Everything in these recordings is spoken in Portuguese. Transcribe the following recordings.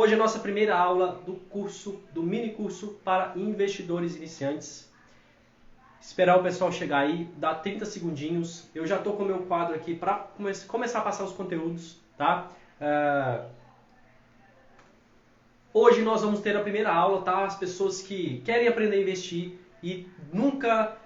Hoje é a nossa primeira aula do mini curso para investidores iniciantes. Esperar o pessoal chegar aí, dá 30 segundinhos. Eu já estou com o meu quadro aqui para começar a passar os conteúdos, tá? Hoje nós vamos ter a primeira aula, tá? As pessoas que querem aprender a investir e nunca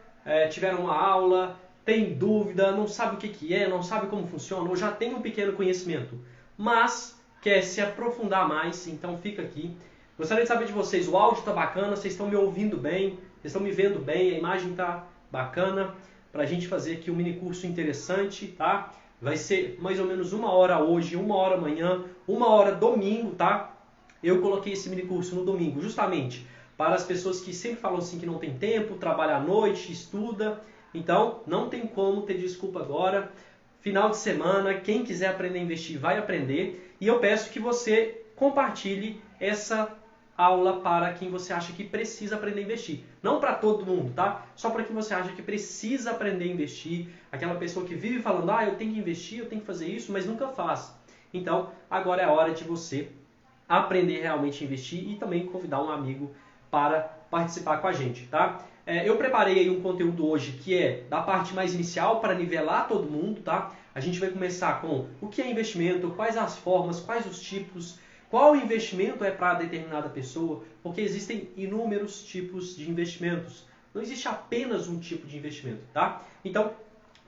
tiveram uma aula, tem dúvida, não sabe o que é, não sabe como funciona, ou já tem um pequeno conhecimento, mas quer se aprofundar mais, então fica aqui. Gostaria de saber de vocês, o áudio está bacana, vocês estão me ouvindo bem, vocês estão me vendo bem, a imagem está bacana, para a gente fazer aqui um mini curso interessante, tá? Vai ser mais ou menos 1 hora hoje, 1 hora amanhã, 1 hora domingo, tá? Eu coloquei esse mini curso no domingo justamente para as pessoas que sempre falam assim que não tem tempo, trabalha à noite, estuda. Então, não tem como ter desculpa agora. Final de semana, quem quiser aprender a investir vai aprender. E eu peço que você compartilhe essa aula para quem você acha que precisa aprender a investir. Não para todo mundo, tá? Só para quem você acha que precisa aprender a investir. Aquela pessoa que vive falando, eu tenho que investir, eu tenho que fazer isso, mas nunca faz. Então, agora é a hora de você aprender realmente a investir e também convidar um amigo para participar com a gente, tá? Eu preparei aí um conteúdo hoje que é da parte mais inicial para nivelar todo mundo, tá? A gente vai começar com o que é investimento, quais as formas, quais os tipos, qual investimento é para determinada pessoa, porque existem inúmeros tipos de investimentos. Não existe apenas um tipo de investimento, tá? Então,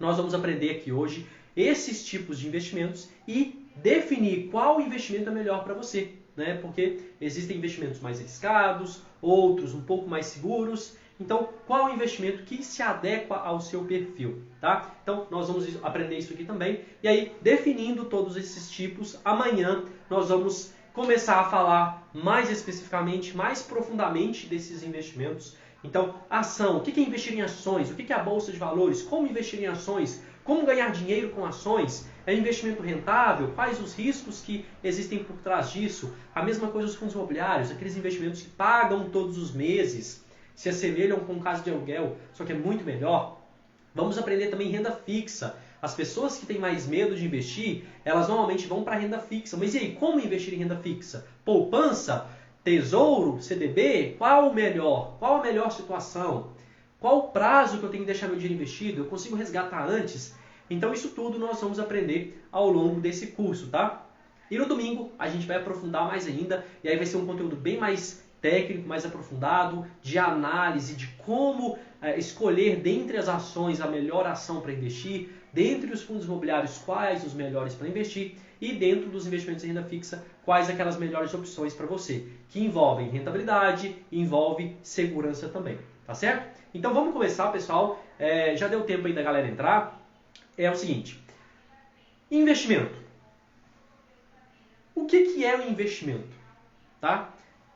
nós vamos aprender aqui hoje esses tipos de investimentos e definir qual investimento é melhor para você, né? Porque existem investimentos mais arriscados, outros um pouco mais seguros. Então, qual o investimento que se adequa ao seu perfil, tá? Então, nós vamos aprender isso aqui também. E aí, definindo todos esses tipos, amanhã nós vamos começar a falar mais especificamente, mais profundamente desses investimentos. Então, ação, o que é investir em ações? O que é a bolsa de valores? Como investir em ações? Como ganhar dinheiro com ações? É investimento rentável? Quais os riscos que existem por trás disso? A mesma coisa os fundos imobiliários, aqueles investimentos que pagam todos os meses, se assemelham com casa de aluguel, só que é muito melhor. Vamos aprender também renda fixa. As pessoas que têm mais medo de investir, elas normalmente vão para a renda fixa. Mas e aí, como investir em renda fixa? Poupança? Tesouro? CDB? Qual o melhor? Qual a melhor situação? Qual o prazo que eu tenho que deixar meu dinheiro investido? Eu consigo resgatar antes? Então isso tudo nós vamos aprender ao longo desse curso, tá? E no domingo a gente vai aprofundar mais ainda, e aí vai ser um conteúdo bem mais técnico, mais aprofundado, de análise de como escolher dentre as ações a melhor ação para investir, dentre os fundos imobiliários quais os melhores para investir e dentro dos investimentos em renda fixa quais aquelas melhores opções para você, que envolvem rentabilidade e envolve segurança também, tá certo? Então vamos começar, pessoal, já deu tempo aí da galera entrar. É o seguinte, investimento. O que é o investimento? Tá?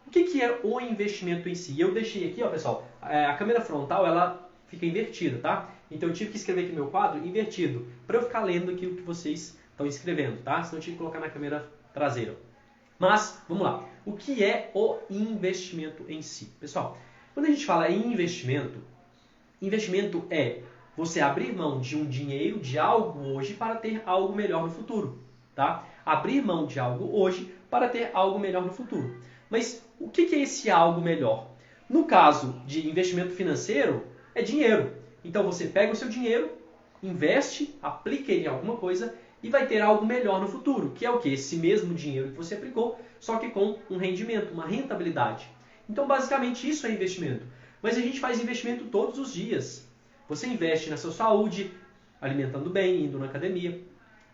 O que é o investimento em si? Eu deixei aqui, ó, pessoal, a câmera frontal ela fica invertida, tá? Então eu tive que escrever aqui no meu quadro invertido, para eu ficar lendo aquilo que vocês estão escrevendo, tá? Senão eu tive que colocar na câmera traseira. Mas, vamos lá. O que é o investimento em si? Pessoal, quando a gente fala em investimento, investimento é você abrir mão de um dinheiro, de algo hoje, para ter algo melhor no futuro, tá? Abrir mão de algo hoje para ter algo melhor no futuro. Mas o que é esse algo melhor? No caso de investimento financeiro, é dinheiro. Então você pega o seu dinheiro, investe, aplica ele em alguma coisa e vai ter algo melhor no futuro, que é o quê? Esse mesmo dinheiro que você aplicou, só que com um rendimento, uma rentabilidade. Então basicamente isso é investimento. Mas a gente faz investimento todos os dias. Você investe na sua saúde, alimentando bem, indo na academia.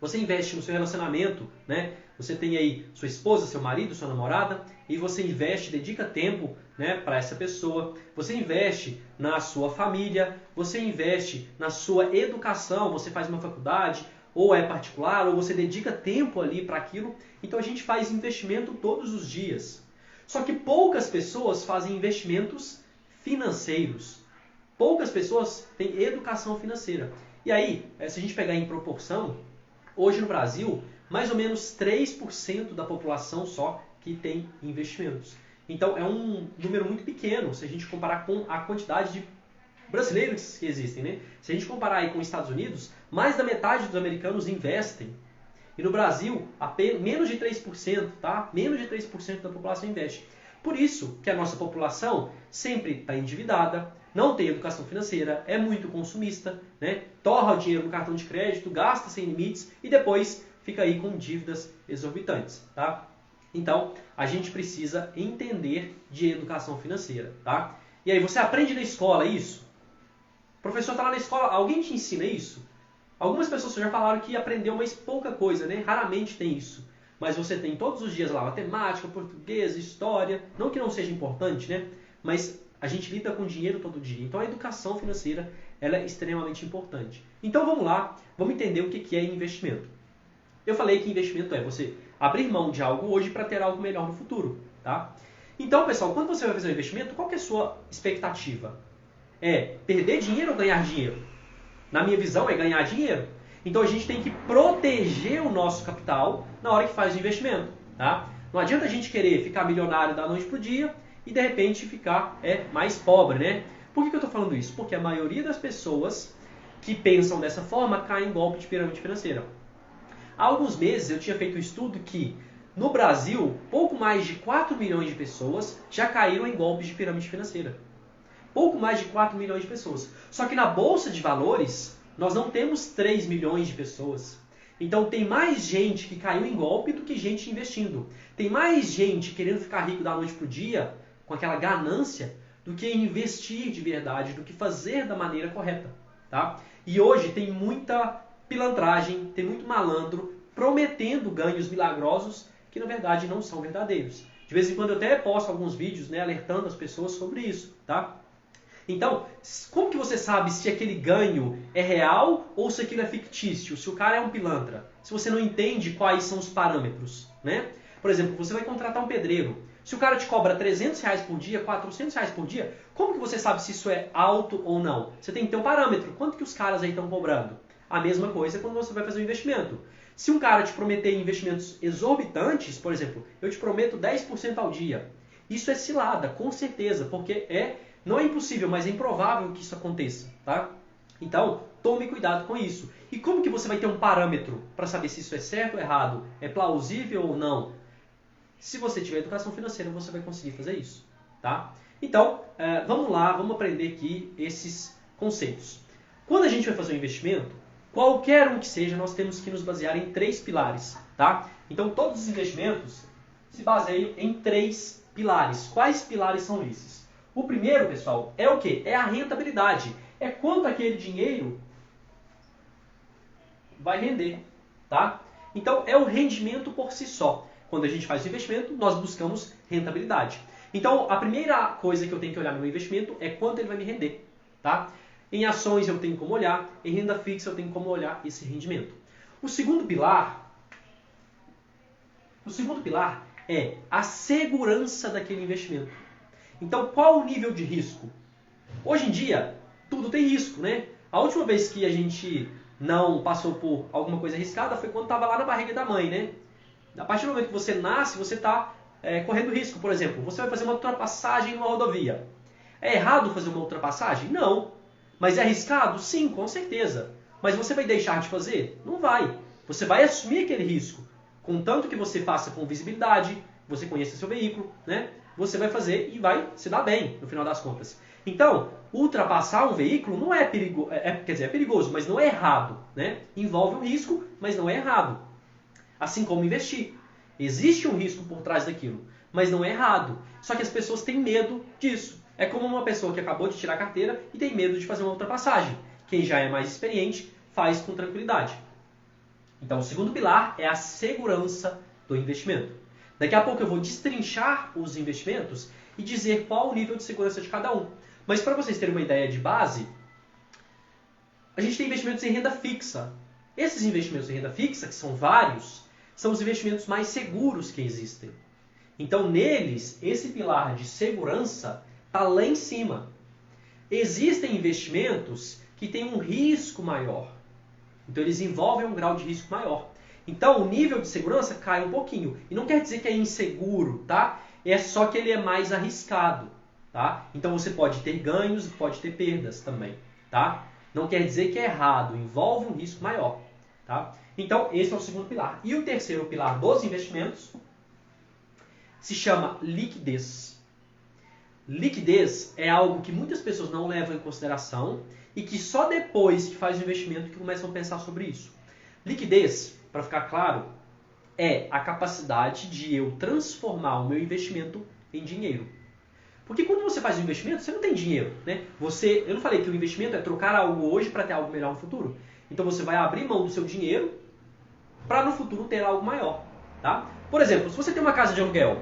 Você investe no seu relacionamento, né? Você tem aí sua esposa, seu marido, sua namorada, e você investe, dedica tempo, né, para essa pessoa. Você investe na sua família, você investe na sua educação, você faz uma faculdade, ou é particular, ou você dedica tempo ali para aquilo. Então a gente faz investimento todos os dias. Só que poucas pessoas fazem investimentos financeiros. Poucas pessoas têm educação financeira. E aí, se a gente pegar em proporção, hoje no Brasil, mais ou menos 3% da população só que tem investimentos. Então é um número muito pequeno se a gente comparar com a quantidade de brasileiros que existem, né? Se a gente comparar aí com os Estados Unidos, mais da metade dos americanos investem. E no Brasil, menos de 3%, tá? Menos de 3% da população investe. Por isso que a nossa população sempre está endividada, não tem educação financeira, é muito consumista, né? Torra o dinheiro no cartão de crédito, gasta sem limites e depois fica aí com dívidas exorbitantes, tá? Então, a gente precisa entender de educação financeira, tá? E aí, você aprende na escola isso? O professor está lá na escola, alguém te ensina isso? Algumas pessoas já falaram que aprendeu, mas pouca coisa, né? Raramente tem isso. Mas você tem todos os dias lá matemática, português, história. Não que não seja importante, né? Mas a gente lida com dinheiro todo dia. Então a educação financeira ela é extremamente importante. Então vamos lá, vamos entender o que é investimento. Eu falei que investimento é você abrir mão de algo hoje para ter algo melhor no futuro, tá? Então, pessoal, quando você vai fazer um investimento, qual que é a sua expectativa? É perder dinheiro ou ganhar dinheiro? Na minha visão, é ganhar dinheiro. Então a gente tem que proteger o nosso capital na hora que faz o investimento, tá? Não adianta a gente querer ficar milionário da noite pro dia e de repente ficar mais pobre, né? Por que eu estou falando isso? Porque a maioria das pessoas que pensam dessa forma caem em golpe de pirâmide financeira. Há alguns meses eu tinha feito um estudo que no Brasil, pouco mais de 4 milhões de pessoas já caíram em golpes de pirâmide financeira. Pouco mais de 4 milhões de pessoas. Só que na Bolsa de Valores, nós não temos 3 milhões de pessoas. Então tem mais gente que caiu em golpe do que gente investindo. Tem mais gente querendo ficar rico da noite para o dia, com aquela ganância, do que investir de verdade, do que fazer da maneira correta. Tá? E hoje tem muita pilantragem, tem muito malandro prometendo ganhos milagrosos que na verdade não são verdadeiros. De vez em quando eu até posto alguns vídeos, né, alertando as pessoas sobre isso. Tá? Então, como que você sabe se aquele ganho é real ou se aquilo é fictício? Se o cara é um pilantra? Se você não entende quais são os parâmetros, né? Por exemplo, você vai contratar um pedreiro. Se o cara te cobra R$300 por dia, R$400 por dia, como que você sabe se isso é alto ou não? Você tem que ter um parâmetro. Quanto que os caras aí estão cobrando? A mesma coisa quando você vai fazer um investimento. Se um cara te prometer investimentos exorbitantes, por exemplo, eu te prometo 10% ao dia. Isso é cilada, com certeza, porque não é impossível, mas é improvável que isso aconteça, tá? Então, tome cuidado com isso. E como que você vai ter um parâmetro para saber se isso é certo ou errado? É plausível ou não? Se você tiver educação financeira, você vai conseguir fazer isso, tá? Então, vamos lá, vamos aprender aqui esses conceitos. Quando a gente vai fazer um investimento, qualquer um que seja, nós temos que nos basear em 3 pilares, tá? Então, todos os investimentos se baseiam em 3 pilares. Quais pilares são esses? O primeiro, pessoal, é o quê? É a rentabilidade. É quanto aquele dinheiro vai render, tá? Então, é o rendimento por si só. Quando a gente faz o investimento, nós buscamos rentabilidade. Então, a primeira coisa que eu tenho que olhar no meu investimento é quanto ele vai me render, tá? Em ações eu tenho como olhar, em renda fixa eu tenho como olhar esse rendimento. O segundo pilar é a segurança daquele investimento. Então, qual o nível de risco? Hoje em dia, tudo tem risco, né? A última vez que a gente não passou por alguma coisa arriscada foi quando estava lá na barriga da mãe, né? A partir do momento que você nasce, você está correndo risco. Por exemplo, você vai fazer uma ultrapassagem numa rodovia. É errado fazer uma ultrapassagem? Não. Mas é arriscado? Sim, com certeza. Mas você vai deixar de fazer? Não vai. Você vai assumir aquele risco. Contanto que você faça com visibilidade, você conheça seu veículo, né? Você vai fazer e vai se dar bem, no final das contas. Então, ultrapassar um veículo não é perigoso, quer dizer, é perigoso, mas não é errado, né? Envolve um risco, mas não é errado. Assim como investir. Existe um risco por trás daquilo, mas não é errado. Só que as pessoas têm medo disso. É como uma pessoa que acabou de tirar a carteira e tem medo de fazer uma ultrapassagem. Quem já é mais experiente faz com tranquilidade. Então, o segundo pilar é a segurança do investimento. Daqui a pouco eu vou destrinchar os investimentos e dizer qual o nível de segurança de cada um. Mas para vocês terem uma ideia de base, a gente tem investimentos em renda fixa. Esses investimentos em renda fixa, que são vários, são os investimentos mais seguros que existem. Então, neles, esse pilar de segurança está lá em cima. Existem investimentos que têm um risco maior. Então, eles envolvem um grau de risco maior. Então, o nível de segurança cai um pouquinho. E não quer dizer que é inseguro, tá? É só que ele é mais arriscado, tá? Então, você pode ter ganhos e pode ter perdas também, tá? Não quer dizer que é errado, envolve um risco maior, tá? Então, esse é o segundo pilar. E o terceiro pilar dos investimentos se chama liquidez. Liquidez é algo que muitas pessoas não levam em consideração e que só depois que faz o investimento que começam a pensar sobre isso. Liquidez, para ficar claro, é a capacidade de eu transformar o meu investimento em dinheiro. Porque quando você faz um investimento, você não tem dinheiro, né? Eu não falei que o investimento é trocar algo hoje para ter algo melhor no futuro. Então você vai abrir mão do seu dinheiro para no futuro ter algo maior, tá? Por exemplo, se você tem uma casa de aluguel,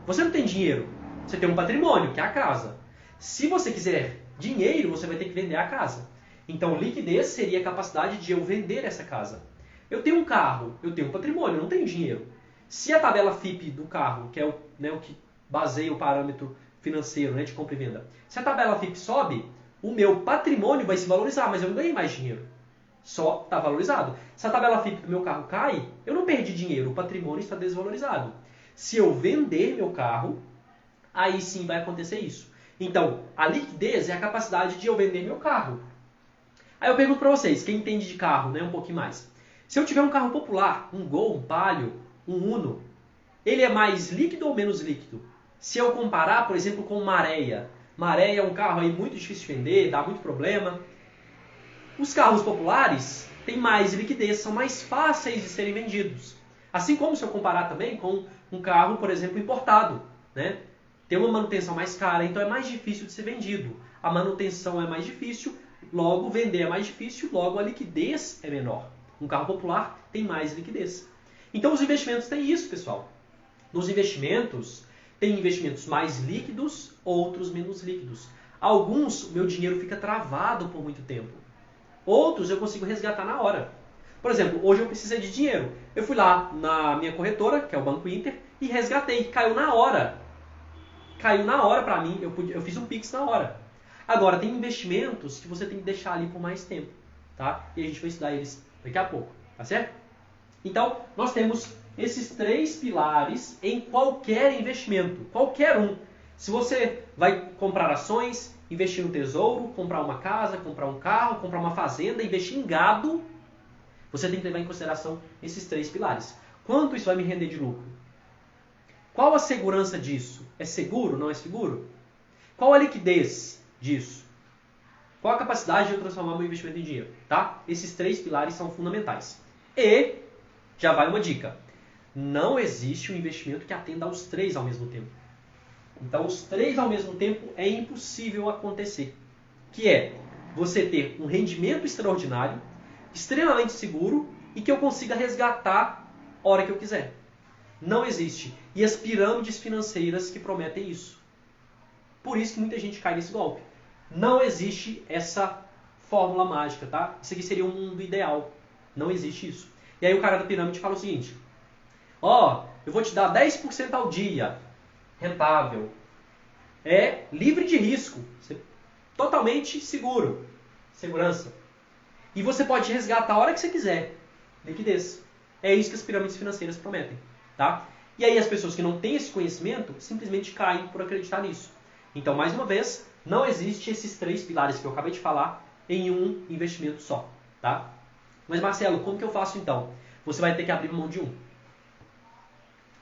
você não tem dinheiro, você tem um patrimônio, que é a casa. Se você quiser dinheiro, você vai ter que vender a casa. Então, liquidez seria a capacidade de eu vender essa casa. Eu tenho um carro, eu tenho um patrimônio, eu não tenho dinheiro. Se a tabela FIP do carro, que é o que baseia o parâmetro financeiro, né, de compra e venda, se a tabela FIP sobe, o meu patrimônio vai se valorizar, mas eu não ganhei mais dinheiro. Só está valorizado. Se a tabela FIP do meu carro cai, eu não perdi dinheiro, o patrimônio está desvalorizado. Se eu vender meu carro, aí sim vai acontecer isso. Então, a liquidez é a capacidade de eu vender meu carro. Aí eu pergunto para vocês, quem entende de carro, né, um pouquinho mais. Se eu tiver um carro popular, um Gol, um Palio, um Uno, ele é mais líquido ou menos líquido? Se eu comparar, por exemplo, com Maré. Maré é um carro aí muito difícil de vender, dá muito problema. Os carros populares têm mais liquidez, são mais fáceis de serem vendidos. Assim como se eu comparar também com um carro, por exemplo, importado, né? Tem uma manutenção mais cara, então é mais difícil de ser vendido. A manutenção é mais difícil, logo vender é mais difícil, logo a liquidez é menor. Um carro popular tem mais liquidez. Então os investimentos têm isso, pessoal. Nos investimentos, tem investimentos mais líquidos, outros menos líquidos. Alguns, o meu dinheiro fica travado por muito tempo. Outros eu consigo resgatar na hora. Por exemplo, hoje eu precisei de dinheiro. Eu fui lá na minha corretora, que é o Banco Inter, e resgatei. Caiu na hora. Caiu na hora para mim, eu fiz um Pix na hora. Agora, tem investimentos que você tem que deixar ali por mais tempo, tá? E a gente vai estudar eles daqui a pouco, tá certo? Então, nós temos esses 3 pilares em qualquer investimento, qualquer um. Se você vai comprar ações, investir no tesouro, comprar uma casa, comprar um carro, comprar uma fazenda, investir em gado, você tem que levar em consideração esses 3 pilares. Quanto isso vai me render de lucro? Qual a segurança disso? É seguro? Não é seguro? Qual a liquidez disso? Qual a capacidade de eu transformar meu investimento em dinheiro? Tá? Esses 3 pilares são fundamentais. E, já vai uma dica, não existe um investimento que atenda aos 3 ao mesmo tempo. Então, os 3 ao mesmo tempo é impossível acontecer. Que é você ter um rendimento extraordinário, extremamente seguro e que eu consiga resgatar a hora que eu quiser. Não existe. E as pirâmides financeiras que prometem isso. Por isso que muita gente cai nesse golpe. Não existe essa fórmula mágica, tá? Isso aqui seria um mundo ideal. Não existe isso. E aí o cara da pirâmide fala o seguinte: eu vou te dar 10% ao dia, rentável. É livre de risco. Totalmente seguro. Segurança. E você pode resgatar a hora que você quiser. Liquidez. É isso que as pirâmides financeiras prometem. Tá? E aí as pessoas que não têm esse conhecimento simplesmente caem por acreditar nisso. Então, mais uma vez, não existe esses 3 pilares que eu acabei de falar em um investimento só. Tá? Mas Marcelo, como que eu faço então? Você vai ter que abrir mão de um.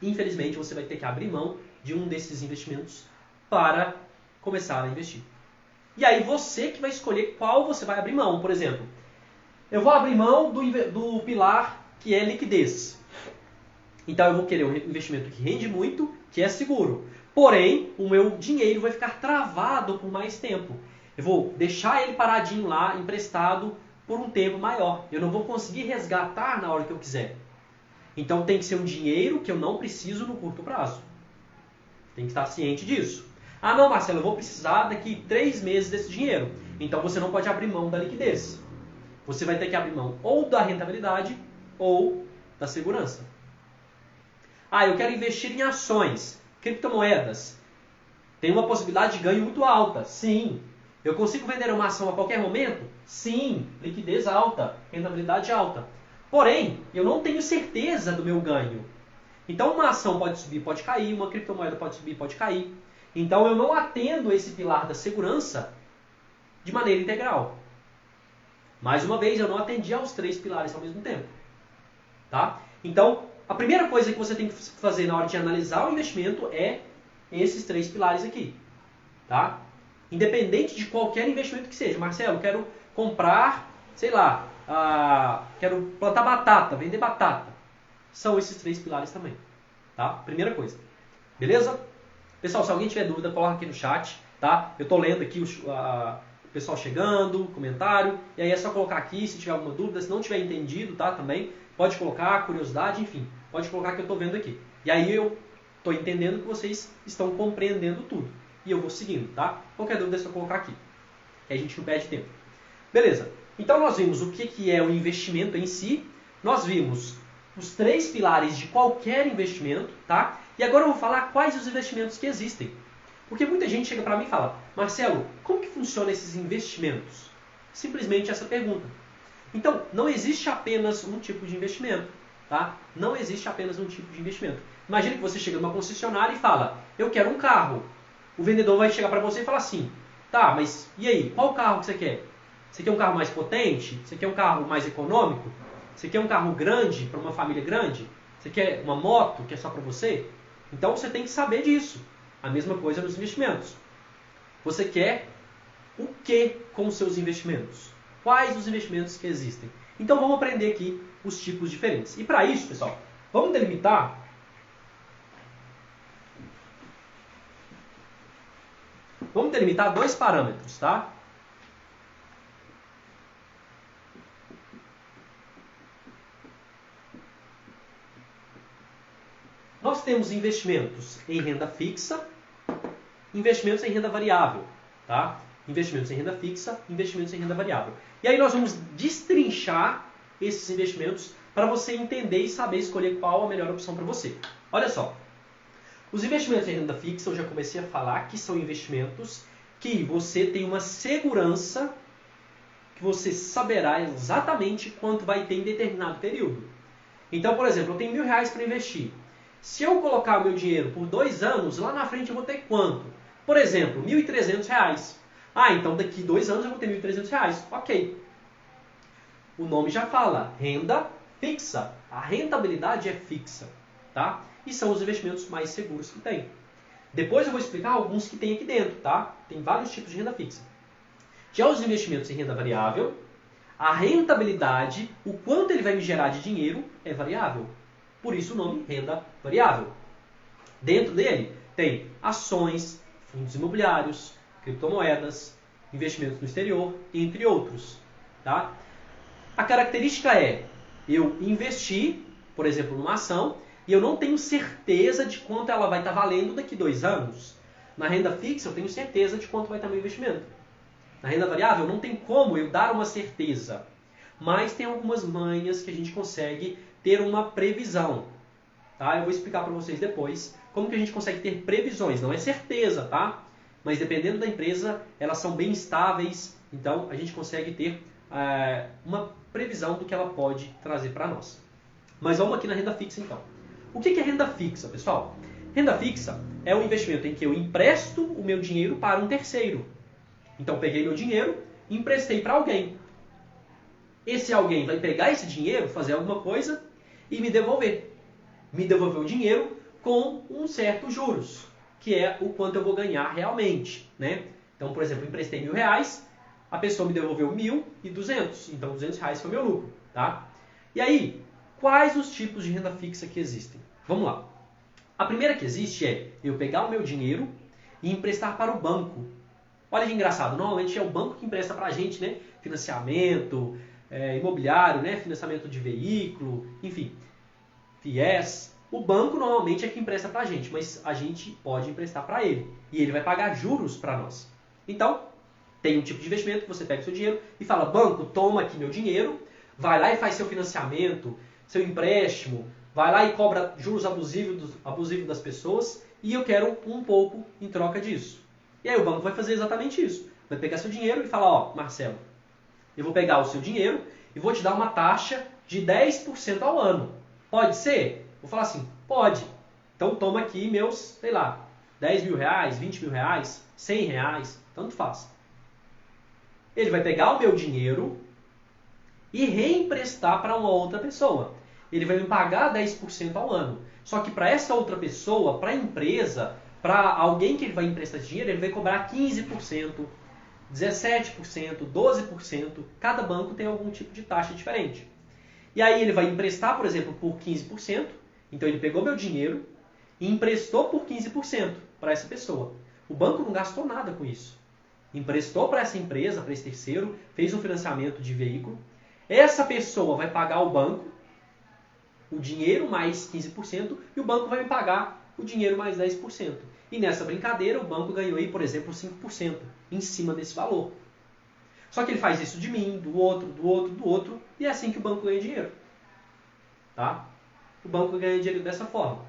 Infelizmente, você vai ter que abrir mão de um desses investimentos para começar a investir. E aí você que vai escolher qual você vai abrir mão. Por exemplo, eu vou abrir mão do pilar que é liquidez. Então eu vou querer um investimento que rende muito, que é seguro. Porém, o meu dinheiro vai ficar travado por mais tempo. Eu vou deixar ele paradinho lá, emprestado, por um tempo maior. Eu não vou conseguir resgatar na hora que eu quiser. Então tem que ser um dinheiro que eu não preciso no curto prazo. Tem que estar ciente disso. Ah não, Marcelo, eu vou precisar daqui 3 meses desse dinheiro. Então você não pode abrir mão da liquidez. Você vai ter que abrir mão ou da rentabilidade ou da segurança. Ah, eu quero investir em ações, criptomoedas. Tem uma possibilidade de ganho muito alta. Sim. Eu consigo vender uma ação a qualquer momento? Sim. Liquidez alta, rentabilidade alta. Porém, eu não tenho certeza do meu ganho. Então uma ação pode subir, pode cair, uma criptomoeda pode subir, pode cair. Então eu não atendo esse pilar da segurança de maneira integral. Mais uma vez, eu não atendi aos 3 pilares ao mesmo tempo. tá? Então, a primeira coisa que você tem que fazer na hora de analisar o investimento é esses 3 pilares aqui, tá? Independente de qualquer investimento que seja. Marcelo, quero comprar, sei lá, quero plantar batata, vender batata. São esses 3 pilares também, tá? Primeira coisa. Beleza? Pessoal, se alguém tiver dúvida, coloca aqui no chat, tá? Eu tô lendo aqui o pessoal chegando, comentário, e aí é só colocar aqui se tiver alguma dúvida, se não tiver entendido, tá? Também pode colocar, curiosidade, enfim, pode colocar que eu tô vendo aqui. E aí eu tô entendendo que vocês estão compreendendo tudo. E eu vou seguindo, tá? Qualquer dúvida é só colocar aqui. Que a gente não perde tempo. Beleza. Então nós vimos o que é o investimento em si. Nós vimos os 3 pilares de qualquer investimento, tá? E agora eu vou falar quais os investimentos que existem. Porque muita gente chega para mim e fala, Marcelo, como que funcionam esses investimentos? Simplesmente essa pergunta. Então, não existe apenas um tipo de investimento, tá? Não existe apenas um tipo de investimento. Imagina que você chega numa concessionária e fala, eu quero um carro. O vendedor vai chegar para você e falar assim, tá, mas e aí, qual carro que você quer? Você quer um carro mais potente? Você quer um carro mais econômico? Você quer um carro grande para uma família grande? Você quer uma moto que é só para você? Então você tem que saber disso. A mesma coisa nos investimentos. Você quer o que com os seus investimentos? Quais os investimentos que existem? Então vamos aprender aqui os tipos diferentes. E para isso, pessoal, vamos delimitar dois parâmetros, tá? Nós temos investimentos em renda fixa, investimentos em renda variável, tá? Investimentos em renda fixa, investimentos em renda variável. E aí nós vamos destrinchar esses investimentos para você entender e saber escolher qual a melhor opção para você. Olha só, os investimentos em renda fixa eu já comecei a falar que são investimentos que você tem uma segurança que você saberá exatamente quanto vai ter em determinado período. Então, por exemplo, eu tenho R$1.000 para investir. Se eu colocar o meu dinheiro por 2 anos, lá na frente eu vou ter quanto? Por exemplo, R$1.300. Ah, então daqui 2 anos eu vou ter R$1.300. Ok. O nome já fala, renda fixa. A rentabilidade é fixa, tá? E são os investimentos mais seguros que tem. Depois eu vou explicar alguns que tem aqui dentro, tá? Tem vários tipos de renda fixa. Já os investimentos em renda variável, a rentabilidade, o quanto ele vai me gerar de dinheiro, é variável. Por isso o nome renda variável. Dentro dele tem ações, fundos imobiliários, criptomoedas, investimentos no exterior, entre outros. Tá? A característica é eu investir, por exemplo, numa ação, e eu não tenho certeza de quanto ela vai estar valendo daqui 2 anos. Na renda fixa eu tenho certeza de quanto vai estar meu investimento. Na renda variável não tem como eu dar uma certeza, mas tem algumas manhas que a gente consegue ter uma previsão. Tá? Eu vou explicar para vocês depois como que a gente consegue ter previsões. Não é certeza, tá? Mas dependendo da empresa, elas são bem estáveis, então a gente consegue ter uma previsão do que ela pode trazer para nós. Mas vamos aqui na renda fixa então. O que é renda fixa, pessoal? Renda fixa é um investimento em que eu empresto o meu dinheiro para um terceiro. Então, peguei meu dinheiro e emprestei para alguém. Esse alguém vai pegar esse dinheiro, fazer alguma coisa e me devolver. Me devolver o dinheiro com um certo juros, que é o quanto eu vou ganhar realmente. Né? Então, por exemplo, eu emprestei R$1.000, a pessoa me devolveu 1.200. Então, R$200 foi meu lucro. Tá? E aí, quais os tipos de renda fixa que existem? Vamos lá. A primeira que existe é eu pegar o meu dinheiro e emprestar para o banco. Olha que engraçado, normalmente é o banco que empresta para a gente, né? Financiamento, imobiliário, né? Financiamento de veículo, enfim, FIES. O banco normalmente é que empresta para a gente, mas a gente pode emprestar para ele. E ele vai pagar juros para nós. Então, tem um tipo de investimento que você pega o seu dinheiro e fala, banco, toma aqui meu dinheiro, vai lá e faz seu financiamento, seu empréstimo, vai lá e cobra juros abusivos das pessoas e eu quero um pouco em troca disso. E aí o banco vai fazer exatamente isso. Vai pegar seu dinheiro e falar, ó, Marcelo, eu vou pegar o seu dinheiro e vou te dar uma taxa de 10% ao ano. Pode ser? Vou falar assim, pode. Então toma aqui meus, sei lá, R$10.000, R$20.000, R$100, tanto faz. Ele vai pegar o meu dinheiro e reemprestar para uma outra pessoa. ele vai me pagar 10% ao ano. Só que para essa outra pessoa, para a empresa, para alguém que ele vai emprestar esse dinheiro, ele vai cobrar 15%, 17%, 12%. Cada banco tem algum tipo de taxa diferente. E aí ele vai emprestar, por exemplo, por 15%. Então ele pegou meu dinheiro e emprestou por 15% para essa pessoa. O banco não gastou nada com isso. Emprestou para essa empresa, para esse terceiro, fez um financiamento de veículo. Essa pessoa vai pagar ao banco o dinheiro mais 15% e o banco vai me pagar o dinheiro mais 10%. E nessa brincadeira o banco ganhou aí, por exemplo, 5% em cima desse valor. Só que ele faz isso de mim, do outro, do outro, do outro, e é assim que o banco ganha dinheiro. Tá? O banco ganha dinheiro dessa forma.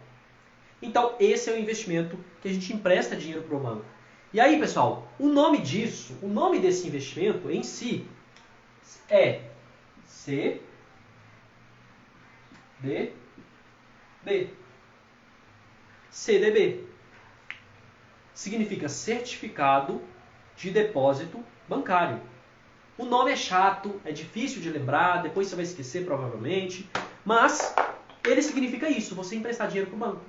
Então, esse é o investimento que a gente empresta dinheiro para o banco. E aí, pessoal, o nome disso, o nome desse investimento em si é CDB. Significa Certificado de Depósito Bancário. O nome é chato, é difícil de lembrar, depois você vai esquecer provavelmente, mas ele significa isso, você emprestar dinheiro para o banco.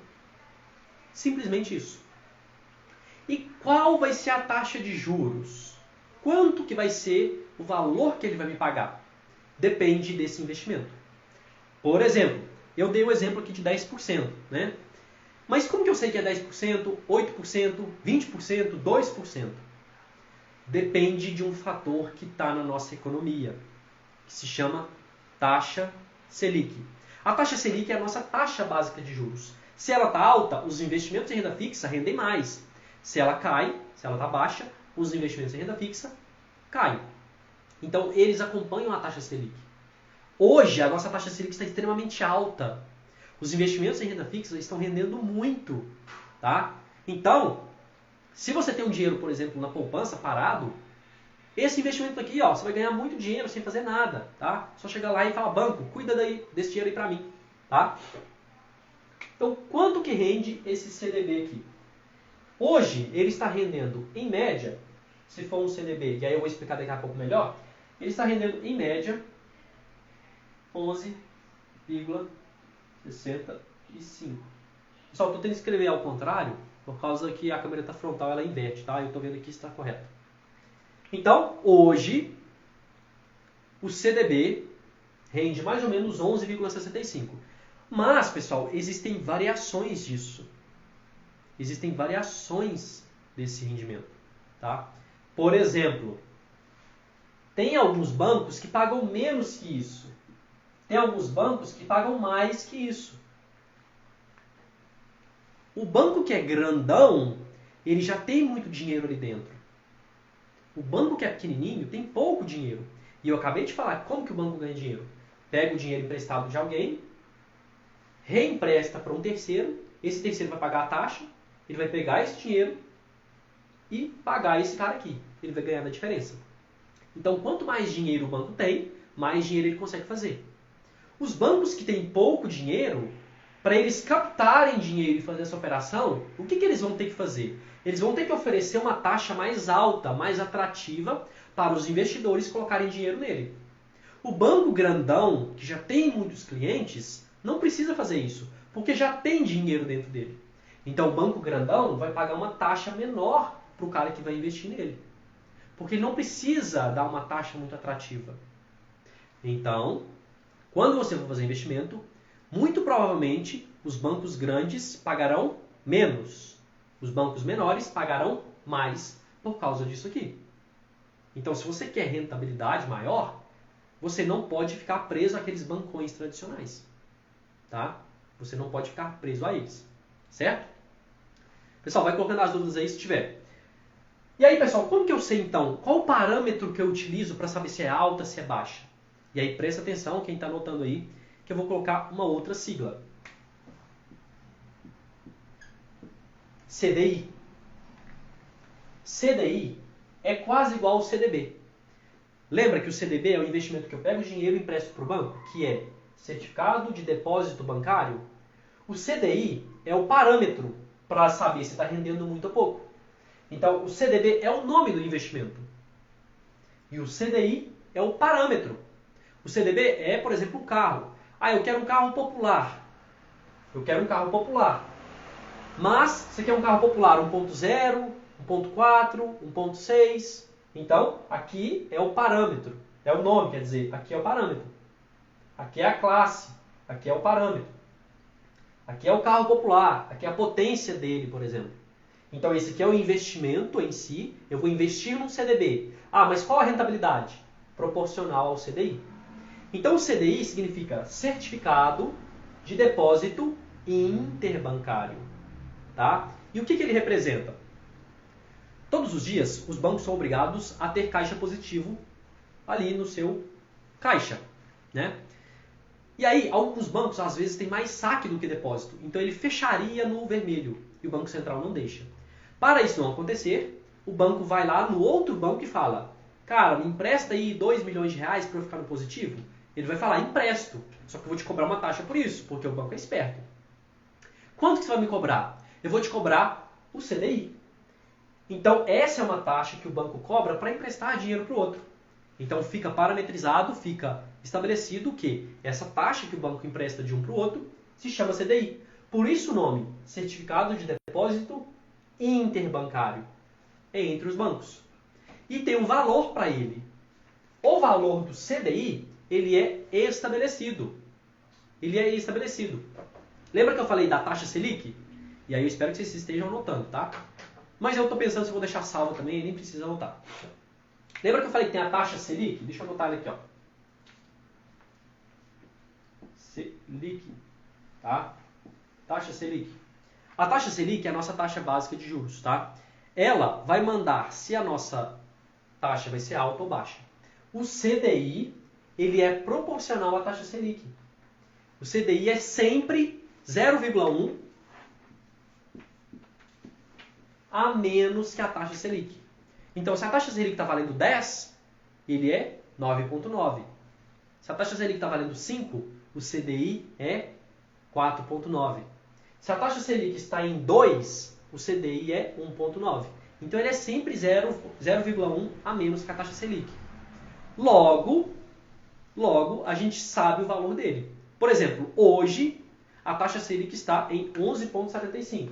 Simplesmente isso. E qual vai ser a taxa de juros? Quanto que vai ser o valor que ele vai me pagar? Depende desse investimento. Por exemplo, eu dei o exemplo aqui de 10%, né? Mas como que eu sei que é 10%, 8%, 20%, 2%? Depende de um fator que está na nossa economia, que se chama taxa Selic. A taxa Selic é a nossa taxa básica de juros. Se ela está alta, os investimentos em renda fixa rendem mais. Se ela cai, se ela está baixa, os investimentos em renda fixa caem. Então, eles acompanham a taxa Selic. Hoje, a nossa taxa Selic está extremamente alta. Os investimentos em renda fixa estão rendendo muito. Tá? Então, se você tem um dinheiro, por exemplo, na poupança parado, esse investimento aqui, ó, você vai ganhar muito dinheiro sem fazer nada. Tá? Só chegar lá e falar, banco, cuida desse dinheiro aí para mim. Tá? Então, quanto que rende esse CDB aqui? Hoje, ele está rendendo, em média, se for um CDB, e aí eu vou explicar daqui a pouco melhor, ele está rendendo, em média, 11,65. Pessoal, estou tendo que escrever ao contrário, por causa que a câmera frontal ela inverte, tá? Eu estou vendo aqui se está correto. Então, hoje, o CDB rende mais ou menos 11,65. Mas, pessoal, existem variações disso. Existem variações desse rendimento. Tá? Por exemplo, tem alguns bancos que pagam menos que isso. Tem alguns bancos que pagam mais que isso. O banco que é grandão, ele já tem muito dinheiro ali dentro. O banco que é pequenininho tem pouco dinheiro. E eu acabei de falar como que o banco ganha dinheiro. Pega o dinheiro emprestado de alguém, reempresta para um terceiro, esse terceiro vai pagar a taxa, ele vai pegar esse dinheiro e pagar esse cara aqui. Ele vai ganhar na diferença. Então, quanto mais dinheiro o banco tem, mais dinheiro ele consegue fazer. Os bancos que têm pouco dinheiro, para eles captarem dinheiro e fazer essa operação, o que eles vão ter que fazer? Eles vão ter que oferecer uma taxa mais alta, mais atrativa, para os investidores colocarem dinheiro nele. O banco grandão, que já tem muitos clientes, não precisa fazer isso, porque já tem dinheiro dentro dele. Então o banco grandão vai pagar uma taxa menor para o cara que vai investir nele. Porque ele não precisa dar uma taxa muito atrativa. Então, quando você for fazer investimento, muito provavelmente os bancos grandes pagarão menos. Os bancos menores pagarão mais por causa disso aqui. Então, se você quer rentabilidade maior, você não pode ficar preso àqueles bancões tradicionais. Tá? Você não pode ficar preso a eles. Certo? Pessoal, vai colocando as dúvidas aí se tiver. E aí, pessoal, como que eu sei então? Qual o parâmetro que eu utilizo para saber se é alta, se é baixa? E aí, presta atenção, quem está anotando aí, que eu vou colocar uma outra sigla. CDI. CDI é quase igual ao CDB. Lembra que o CDB é o investimento que eu pego o dinheiro e empresto para o banco, que é Certificado de Depósito Bancário? O CDI é o parâmetro para saber se está rendendo muito ou pouco. Então, o CDB é o nome do investimento. E o CDI é o parâmetro. O CDB é, por exemplo, um carro. Ah, eu quero um carro popular. Eu quero um carro popular. Mas você quer um carro popular 1.0, 1.4, 1.6. Então, aqui é o parâmetro. É o nome, quer dizer, aqui é o parâmetro. Aqui é a classe. Aqui é o parâmetro. Aqui é o carro popular. Aqui é a potência dele, por exemplo. Então, esse aqui é o investimento em si. Eu vou investir num CDB. Ah, mas qual a rentabilidade? Proporcional ao CDI. Então, o CDI significa Certificado de Depósito Interbancário. Tá? E o que ele representa? Todos os dias, os bancos são obrigados a ter caixa positivo ali no seu caixa. Né? E aí, alguns bancos, às vezes, têm mais saque do que depósito. Então, ele fecharia no vermelho e o Banco Central não deixa. Para isso não acontecer, o banco vai lá no outro banco e fala: cara, me empresta aí 2 milhões de reais para eu ficar no positivo? Ele vai falar: empresto, só que eu vou te cobrar uma taxa por isso, porque o banco é esperto. Quanto que você vai me cobrar? Eu vou te cobrar o CDI. Então, essa é uma taxa que o banco cobra para emprestar dinheiro para o outro. Então, fica parametrizado, fica estabelecido que essa taxa que o banco empresta de um para o outro se chama CDI. Por isso o nome, Certificado de Depósito Interbancário, é entre os bancos. E tem um valor para ele. O valor do CDI, ele é estabelecido. Ele é estabelecido. Lembra que eu falei da taxa Selic? E aí eu espero que vocês estejam anotando, tá? Mas eu estou pensando se eu vou deixar salvo também, nem precisa anotar. Lembra que eu falei que tem a taxa Selic? Deixa eu anotar ele aqui, ó. Selic, tá? Taxa Selic. A taxa Selic é a nossa taxa básica de juros, tá? Ela vai mandar se a nossa taxa vai ser alta ou baixa. O CDI, ele é proporcional à taxa Selic. O CDI é sempre 0,1 a menos que a taxa Selic. Então, se a taxa Selic está valendo 10, ele é 9,9. Se a taxa Selic está valendo 5, o CDI é 4,9. Se a taxa Selic está em 2, o CDI é 1,9. Então, ele é sempre 0,1 a menos que a taxa Selic. Logo, a gente sabe o valor dele. Por exemplo, hoje, a taxa Selic está em 11,75.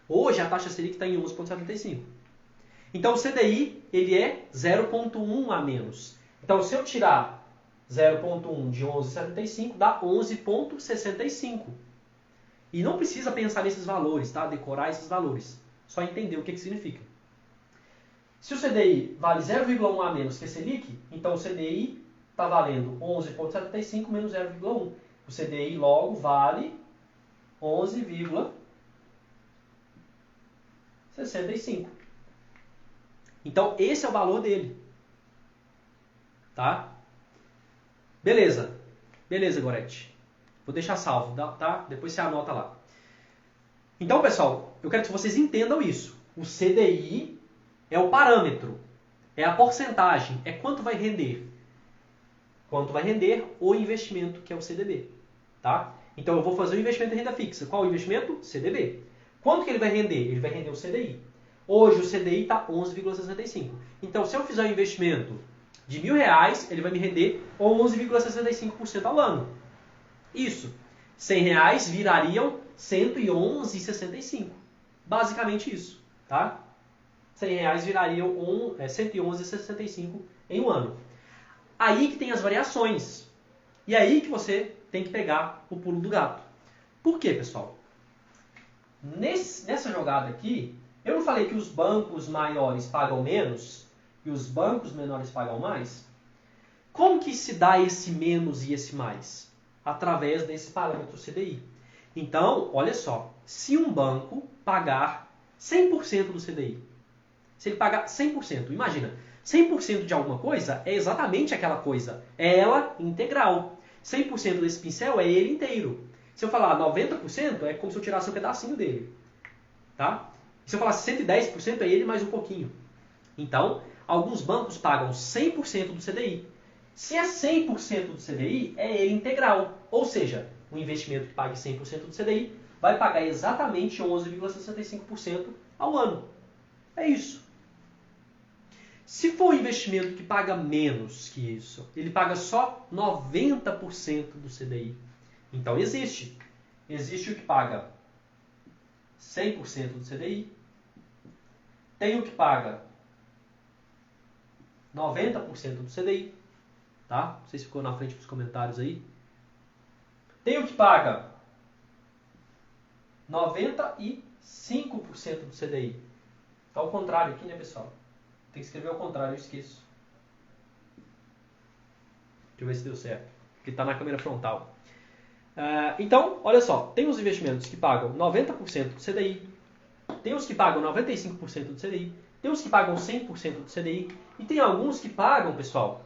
Hoje, a taxa Selic está em 11,75. Então, o CDI ele é 0,1 a menos. Então, se eu tirar 0,1 de 11,75, dá 11,65. E não precisa pensar nesses valores, tá? Decorar esses valores. Só entender o que significa. Se o CDI vale 0,1 a menos que a Selic, então o CDI está valendo 11,75 menos 0,1. O CDI logo vale 11,65. Então, esse é o valor dele. Tá? Beleza. Beleza, Gorete. Vou deixar salvo, tá? Depois você anota lá. Então, pessoal, eu quero que vocês entendam isso. O CDI é o parâmetro, é a porcentagem, é quanto vai render. Quanto vai render o investimento, que é o CDB. Tá? Então, eu vou fazer o investimento em renda fixa. Qual o investimento? CDB. Quanto que ele vai render? Ele vai render o CDI. Hoje o CDI está 11,65. Então, se eu fizer um investimento de R$1.000, ele vai me render 11,65% ao ano. Isso. R$100 virariam 111,65. Basicamente isso. Tá? R$100 virariam 111,65 em um ano. Aí que tem as variações. E aí que você tem que pegar o pulo do gato. Por quê, pessoal? Nessa jogada aqui, eu não falei que os bancos maiores pagam menos e os bancos menores pagam mais? Como que se dá esse menos e esse mais? Através desse parâmetro CDI. Então, olha só, se um banco pagar 100% do CDI, se ele pagar 100%, imagina, 100% de alguma coisa é exatamente aquela coisa, é ela integral. 100% desse pincel é ele inteiro. Se eu falar 90%, é como se eu tirasse um pedacinho dele. Tá? Se eu falar 110%, é ele mais um pouquinho. Então, alguns bancos pagam 100% do CDI. Se é 100% do CDI, é ele integral. Ou seja, um investimento que pague 100% do CDI vai pagar exatamente 11,65% ao ano. É isso. Se for um investimento que paga menos que isso, ele paga só 90% do CDI. Então existe. Existe o que paga 100% do CDI. Tem o que paga 90% do CDI. Tá? Não sei se ficou na frente dos comentários aí. Tem o que paga 95% do CDI. Tá ao contrário aqui, né, pessoal? Tem que escrever ao contrário, eu esqueço. Deixa eu ver se deu certo. Porque está na câmera frontal. Então, olha só. Tem os investimentos que pagam 90% do CDI. Tem os que pagam 95% do CDI. Tem os que pagam 100% do CDI. E tem alguns que pagam, pessoal,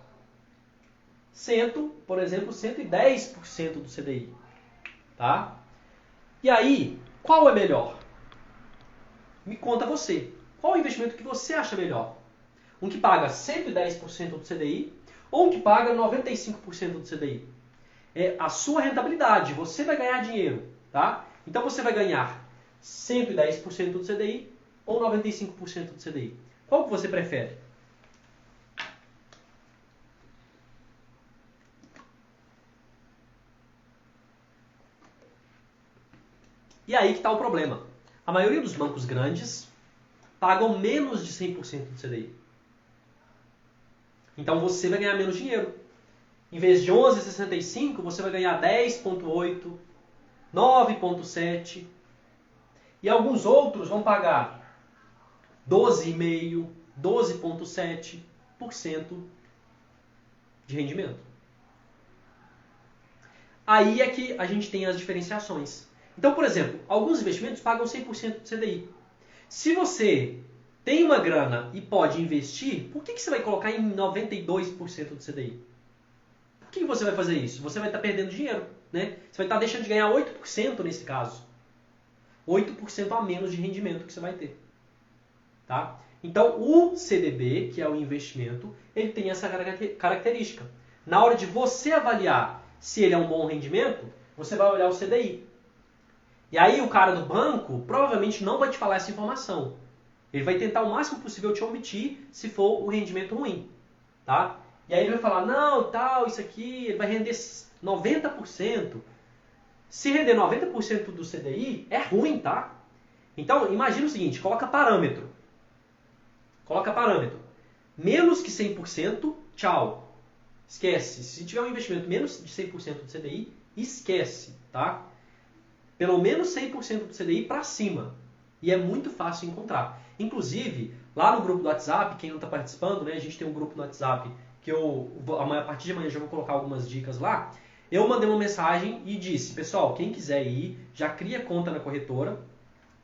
por exemplo, 110% do CDI. Tá? E aí, qual é melhor? Me conta você. Qual o investimento que você acha melhor? Um que paga 110% do CDI ou um que paga 95% do CDI? É a sua rentabilidade. Você vai ganhar dinheiro. Tá? Então você vai ganhar 110% do CDI ou 95% do CDI. Qual que você prefere? E aí que está o problema. A maioria dos bancos grandes pagam menos de 100% do CDI. Então você vai ganhar menos dinheiro. Em vez de 11,65, você vai ganhar 10,8, 9,7. E alguns outros vão pagar 12,5, 12,7% de rendimento. Aí é que a gente tem as diferenciações. Então, por exemplo, alguns investimentos pagam 100% do CDI. Se você tem uma grana e pode investir, por que você vai colocar em 92% do CDI? Por que você vai fazer isso? Você vai estar perdendo dinheiro, né? Você vai estar deixando de ganhar 8% nesse caso. 8% a menos de rendimento que você vai ter. Tá? Então, o CDB, que é o investimento, ele tem essa característica. Na hora de você avaliar se ele é um bom rendimento, você vai olhar o CDI. E aí o cara do banco provavelmente não vai te falar essa informação. Ele vai tentar o máximo possível te omitir se for o rendimento ruim. Tá? E aí ele vai falar, não, tal, isso aqui ele vai render 90%. Se render 90% do CDI, é ruim, tá? Então, imagina o seguinte, coloca parâmetro. Coloca parâmetro. Menos que 100%, tchau. Esquece. Se tiver um investimento menos de 100% do CDI, esquece, tá? Pelo menos 100% do CDI para cima. E é muito fácil encontrar. Inclusive, lá no grupo do WhatsApp, quem não está participando, né, a gente tem um grupo no WhatsApp que a partir de amanhã já vou colocar algumas dicas lá. Eu mandei uma mensagem e disse, pessoal, quem quiser ir, já cria conta na corretora.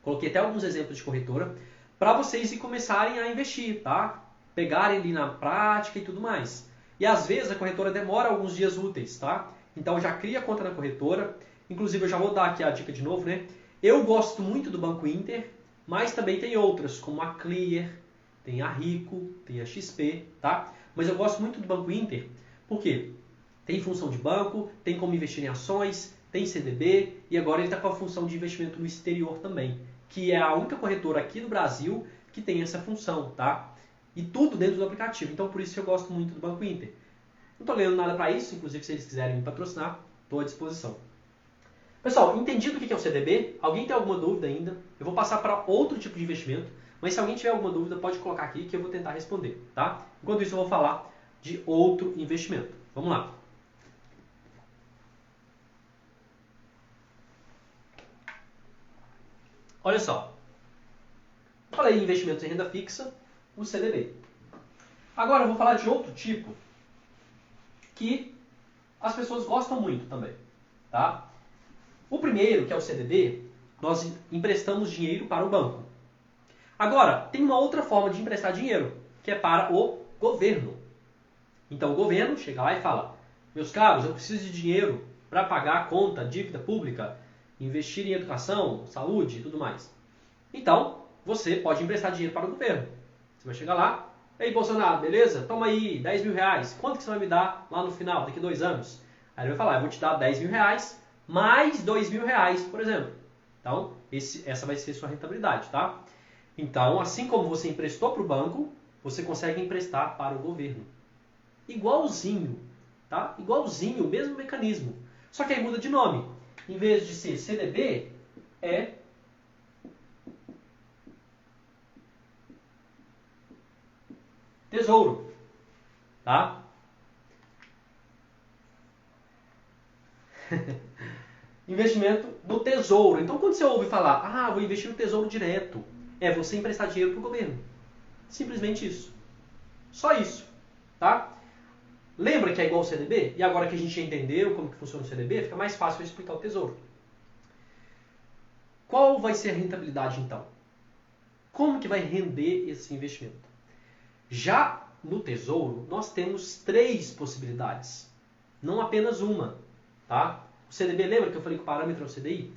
Coloquei até alguns exemplos de corretora para vocês começarem a investir, tá? Pegarem ali na prática e tudo mais. E às vezes a corretora demora alguns dias úteis, tá? Então já cria conta na corretora. Inclusive eu já vou dar aqui a dica de novo, né? Eu gosto muito do Banco Inter, mas também tem outras, como a Clear, tem a Rico, tem a XP, tá? Mas eu gosto muito do Banco Inter, por quê? Tem função de banco, tem como investir em ações, tem CDB e agora ele está com a função de investimento no exterior também, que é a única corretora aqui no Brasil que tem essa função, tá? E tudo dentro do aplicativo, então por isso eu gosto muito do Banco Inter. Não estou ganhando nada para isso, inclusive se eles quiserem me patrocinar, estou à disposição. Pessoal, entendido o que é o CDB? Alguém tem alguma dúvida ainda? Eu vou passar para outro tipo de investimento, mas se alguém tiver alguma dúvida pode colocar aqui que eu vou tentar responder, tá? Enquanto isso eu vou falar de outro investimento. Vamos lá. Olha só. Falei em investimentos em renda fixa, o CDB. Agora eu vou falar de outro tipo que as pessoas gostam muito também, tá? O primeiro, que é o CDB, nós emprestamos dinheiro para o banco. Agora, tem uma outra forma de emprestar dinheiro, que é para o governo. Então o governo chega lá e fala, meus caros, eu preciso de dinheiro para pagar a conta, dívida pública, investir em educação, saúde e tudo mais. Então, você pode emprestar dinheiro para o governo. Você vai chegar lá, ei Bolsonaro, beleza? Toma aí, 10 mil reais. Quanto que você vai me dar lá no final, daqui a 2 anos? Aí ele vai falar, eu vou te dar 10 mil reais mais 2 mil reais, por exemplo. Então, essa vai ser sua rentabilidade, tá? Então, assim como você emprestou para o banco, você consegue emprestar para o governo. Igualzinho, tá? Igualzinho, o mesmo mecanismo. Só que aí muda de nome. Em vez de ser CDB, é Tesouro, tá? Investimento no Tesouro. Então, quando você ouve falar, vou investir no Tesouro Direto, é você emprestar dinheiro para o governo. Simplesmente isso. Só isso, tá? Lembra que é igual ao CDB? E agora que a gente entendeu como que funciona o CDB, fica mais fácil eu explicar o Tesouro. Qual vai ser a rentabilidade, então? Como que vai render esse investimento? Já no Tesouro, nós temos 3 possibilidades, não apenas uma, tá? O CDB, lembra que eu falei que o parâmetro é o CDI?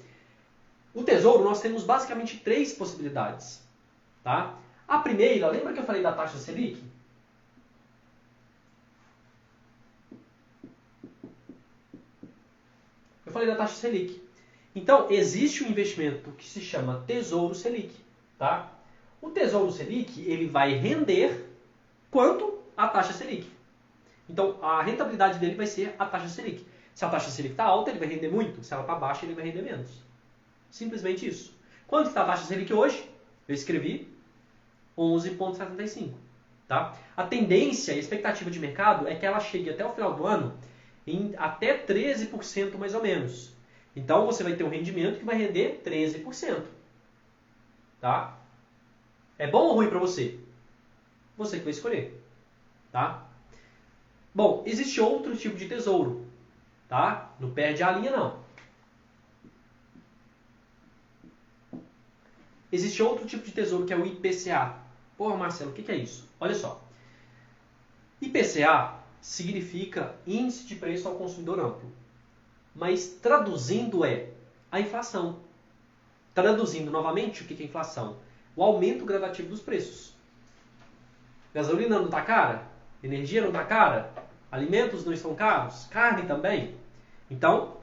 O Tesouro, nós temos basicamente 3 possibilidades, tá? A primeira, lembra que eu falei da taxa Selic? Eu falei da taxa Selic. Então, existe um investimento que se chama Tesouro Selic, tá? O Tesouro Selic, ele vai render quanto a taxa Selic. Então, a rentabilidade dele vai ser a taxa Selic. Se a taxa Selic está alta, ele vai render muito. Se ela está baixa, ele vai render menos. Simplesmente isso. Quanto está a taxa Selic hoje? Eu escrevi 11,75. Tá? A tendência e a expectativa de mercado é que ela chegue até o final do ano em até 13% mais ou menos. Então, você vai ter um rendimento que vai render 13%. Tá? É bom ou ruim para você? Você que vai escolher. Tá? Bom, existe outro tipo de tesouro. Tá? Não perde a linha, não. Existe outro tipo de tesouro que é o IPCA. Porra, Marcelo, o que é isso? Olha só. IPCA significa Índice de Preço ao Consumidor Amplo. Mas traduzindo é a inflação. Traduzindo novamente, o que é inflação? O aumento gradativo dos preços. Gasolina não está cara? Energia não está cara? Alimentos não estão caros? Carne também? Então,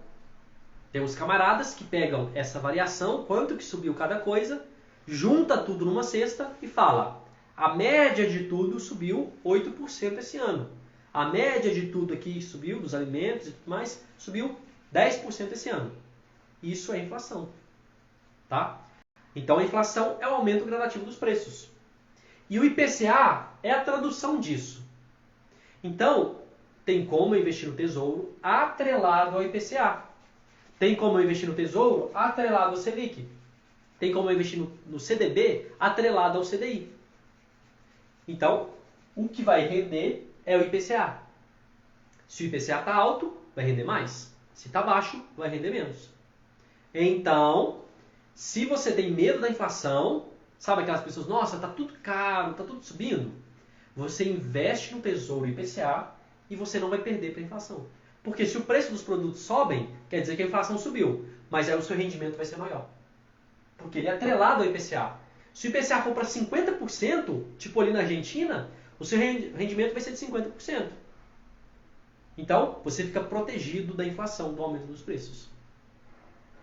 tem os camaradas que pegam essa variação, quanto que subiu cada coisa, junta tudo numa cesta e fala: a média de tudo subiu 8% esse ano. A média de tudo aqui subiu, dos alimentos e tudo mais, subiu 10% esse ano. Isso é inflação. Tá? Então a inflação é o aumento gradativo dos preços. E o IPCA é a tradução disso. Então, tem como eu investir no Tesouro atrelado ao IPCA. Tem como eu investir no Tesouro atrelado ao Selic. Tem como eu investir no CDB atrelado ao CDI. Então, o que vai render é o IPCA. Se o IPCA está alto, vai render mais. Se está baixo, vai render menos. Então, se você tem medo da inflação, sabe aquelas pessoas, nossa, está tudo caro, está tudo subindo? Você investe no Tesouro IPCA e você não vai perder para a inflação. Porque se o preço dos produtos sobem, quer dizer que a inflação subiu, mas aí o seu rendimento vai ser maior. Porque ele é atrelado ao IPCA. Se o IPCA for para 50%, tipo ali na Argentina, o seu rendimento vai ser de 50%. Então, você fica protegido da inflação, do aumento dos preços.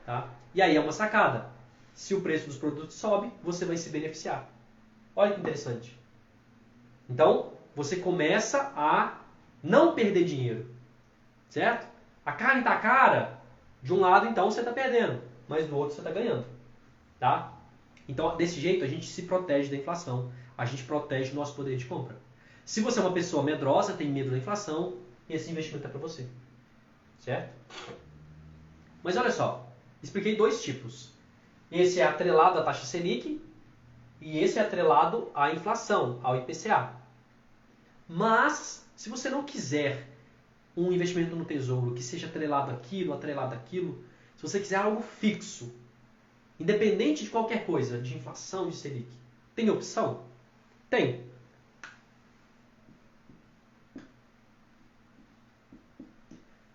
Tá? E aí é uma sacada. Se o preço dos produtos sobe, você vai se beneficiar. Olha que interessante. Então, você começa a não perder dinheiro. Certo? A carne está cara, de um lado então você está perdendo, mas do outro você está ganhando. Tá? Então, desse jeito, a gente se protege da inflação. A gente protege o nosso poder de compra. Se você é uma pessoa medrosa, tem medo da inflação, esse investimento é para você. Certo? Mas olha só, expliquei 2 tipos. Esse é atrelado à taxa Selic e esse é atrelado à inflação, ao IPCA. Mas, se você não quiser um investimento no Tesouro que seja atrelado àquilo, se você quiser algo fixo, independente de qualquer coisa, de inflação, de Selic, tem opção? Tem.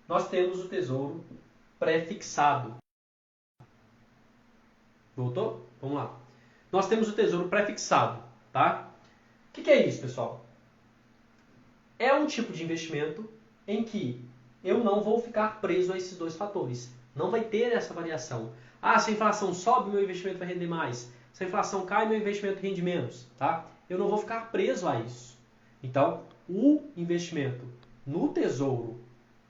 Nós temos o Tesouro pré-fixado. Voltou? Vamos lá. Nós temos o Tesouro pré-fixado, tá? O que é isso, pessoal? É um tipo de investimento em que eu não vou ficar preso a esses 2 fatores. Não vai ter essa variação. Se a inflação sobe, meu investimento vai render mais. Se a inflação cai, meu investimento rende menos. Tá? eu não vou ficar preso a isso. Então, o investimento no tesouro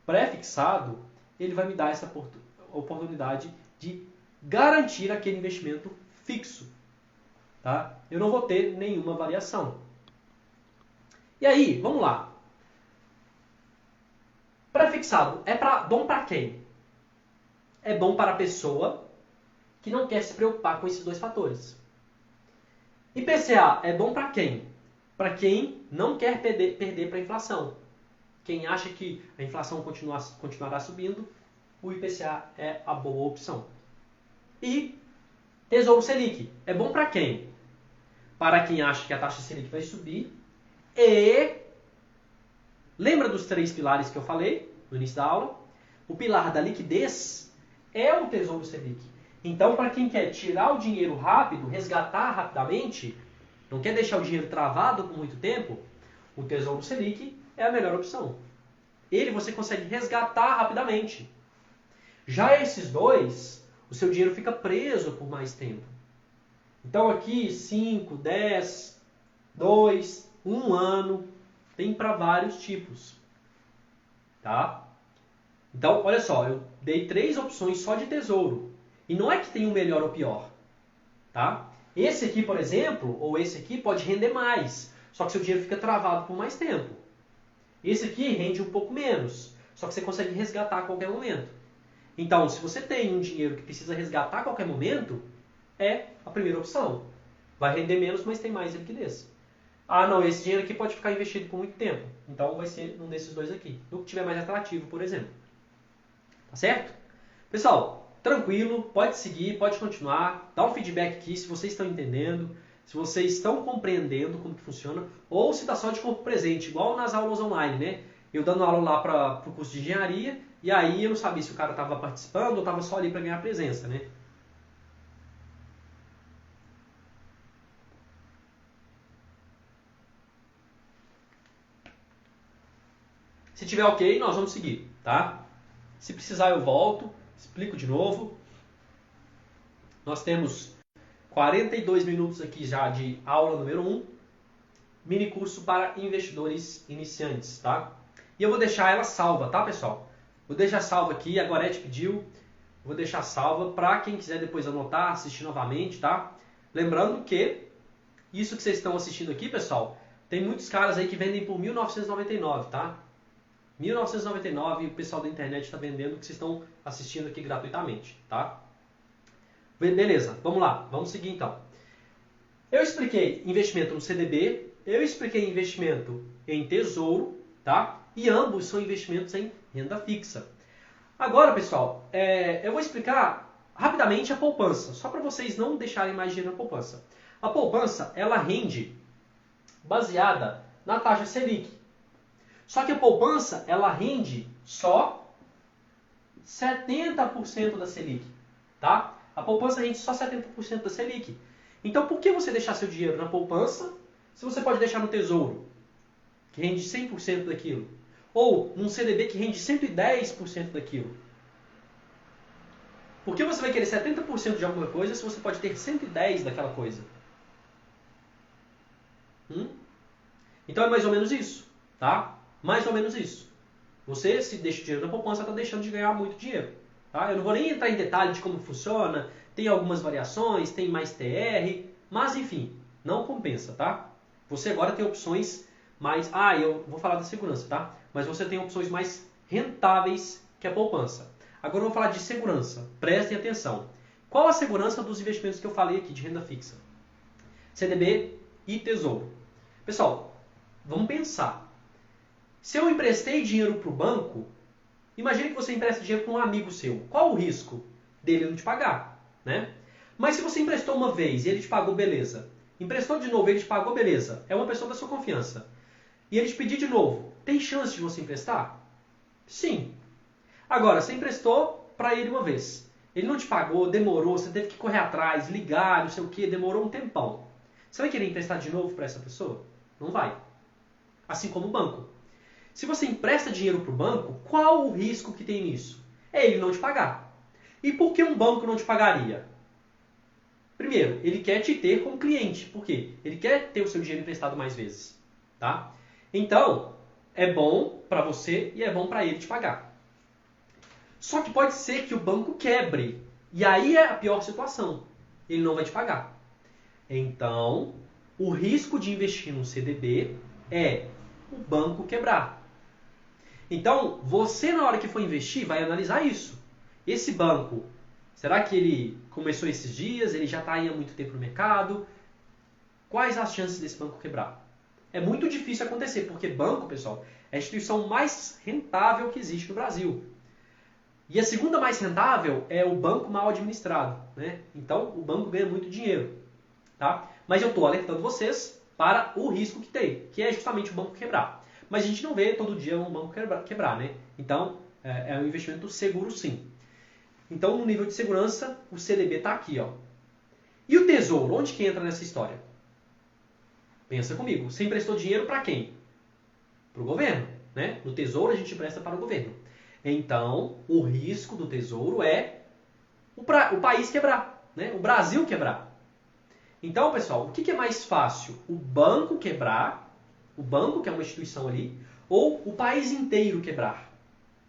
pré-fixado, ele vai me dar essa oportunidade de garantir aquele investimento fixo. Tá? Eu não vou ter nenhuma variação. E aí, vamos lá. Pré-fixado bom para quem? É bom para a pessoa que não quer se preocupar com esses dois fatores. IPCA é bom para quem? Para quem não quer perder para a inflação. Quem acha que a inflação continuará subindo, o IPCA é a boa opção. E Tesouro Selic é bom para quem? Para quem acha que a taxa Selic vai subir e... Lembra dos 3 pilares que eu falei no início da aula? O pilar da liquidez é o Tesouro Selic. Então, para quem quer tirar o dinheiro rápido, resgatar rapidamente, não quer deixar o dinheiro travado por muito tempo, o Tesouro Selic é a melhor opção. Ele você consegue resgatar rapidamente. Já esses dois, o seu dinheiro fica preso por mais tempo. Então aqui 5, 10, 2, 1 ano, tem para vários tipos. Tá? Então, olha só, eu dei 3 opções só de tesouro. E não é que tem um melhor ou pior. Tá? Esse aqui, por exemplo, ou esse aqui pode render mais. Só que seu dinheiro fica travado por mais tempo. Esse aqui rende um pouco menos. Só que você consegue resgatar a qualquer momento. Então, se você tem um dinheiro que precisa resgatar a qualquer momento, é a primeira opção. Vai render menos, mas tem mais liquidez. Ah, não, esse dinheiro aqui pode ficar investido por muito tempo. Então, vai ser um desses dois aqui. No que tiver mais atrativo, por exemplo. Tá certo? Pessoal, tranquilo, pode seguir, pode continuar. Dá um feedback aqui se vocês estão entendendo, se vocês estão compreendendo como que funciona, ou se está só de corpo presente, igual nas aulas online, né? Eu dando aula lá para o curso de engenharia, e aí eu não sabia se o cara estava participando ou estava só ali para ganhar presença, né? Se tiver ok, nós vamos seguir, tá? Se precisar eu volto, explico de novo. Nós temos 42 minutos aqui já de aula número 1, mini curso para investidores iniciantes, tá? E eu vou deixar ela salva, tá, pessoal? Vou deixar salva aqui, a Gorete pediu, vou deixar salva para quem quiser depois anotar, assistir novamente, tá? Lembrando que isso que vocês estão assistindo aqui, pessoal, tem muitos caras aí que vendem por R$ 1.999, tá? R$ 1.999 e o pessoal da internet está vendendo que vocês estão assistindo aqui gratuitamente, tá? Beleza, vamos lá, vamos seguir então. Eu expliquei investimento no CDB, eu expliquei investimento em tesouro, tá? E ambos são investimentos em renda fixa. Agora, pessoal, eu vou explicar rapidamente a poupança, só para vocês não deixarem mais dinheiro na poupança. A poupança, ela rende baseada na taxa Selic. Só que a poupança, ela rende só 70% da Selic, tá? A poupança rende só 70% da Selic. Então, por que você deixar seu dinheiro na poupança se você pode deixar no tesouro, que rende 100% daquilo? Ou num CDB que rende 110% daquilo? Por que você vai querer 70% de alguma coisa se você pode ter 110% daquela coisa? Então é mais ou menos isso, tá? Mais ou menos isso. Você, se deixa o dinheiro na poupança, está deixando de ganhar muito dinheiro. Tá? Eu não vou nem entrar em detalhe de como funciona, tem algumas variações, tem mais TR, mas enfim, não compensa, tá? Você agora tem opções mais... eu vou falar da segurança, tá? Mas você tem opções mais rentáveis que a poupança. Agora eu vou falar de segurança. Prestem atenção. Qual a segurança dos investimentos que eu falei aqui de renda fixa? CDB e tesouro. Pessoal, vamos pensar. Se eu emprestei dinheiro para o banco, imagine que você empresta dinheiro para um amigo seu. Qual o risco dele não te pagar, né? Mas se você emprestou uma vez e ele te pagou, beleza. Emprestou de novo e ele te pagou, beleza. É uma pessoa da sua confiança. E ele te pedir de novo, tem chance de você emprestar? Sim. Agora, você emprestou para ele uma vez. Ele não te pagou, demorou, você teve que correr atrás, ligar, não sei o que, demorou um tempão. Você vai querer emprestar de novo para essa pessoa? Não vai. Assim como o banco. Se você empresta dinheiro para o banco, qual o risco que tem nisso? É ele não te pagar. E por que um banco não te pagaria? Primeiro, ele quer te ter como cliente. Por quê? Ele quer ter o seu dinheiro emprestado mais vezes. Tá? Então, é bom para você e é bom para ele te pagar. Só que pode ser que o banco quebre. E aí é a pior situação. Ele não vai te pagar. Então, o risco de investir num CDB é o banco quebrar. Então, você na hora que for investir, vai analisar isso. Esse banco, será que ele começou esses dias? Ele já está aí há muito tempo no mercado? Quais as chances desse banco quebrar? É muito difícil acontecer, porque banco, pessoal, é a instituição mais rentável que existe no Brasil. E a segunda mais rentável é o banco mal administrado, né? Então, o banco ganha muito dinheiro, tá? Mas eu estou alertando vocês para o risco que tem, que é justamente o banco quebrar. Mas a gente não vê todo dia um banco quebrar, né? Então, é um investimento seguro sim. Então, no nível de segurança, o CDB está aqui, ó. E o Tesouro, onde que entra nessa história? Pensa comigo, você emprestou dinheiro para quem? Para o governo, né? No Tesouro a gente empresta para o governo. Então, o risco do Tesouro é o país quebrar, né? O Brasil quebrar. Então, pessoal, o que é mais fácil? O banco quebrar, o banco que é uma instituição ali, ou o país inteiro quebrar?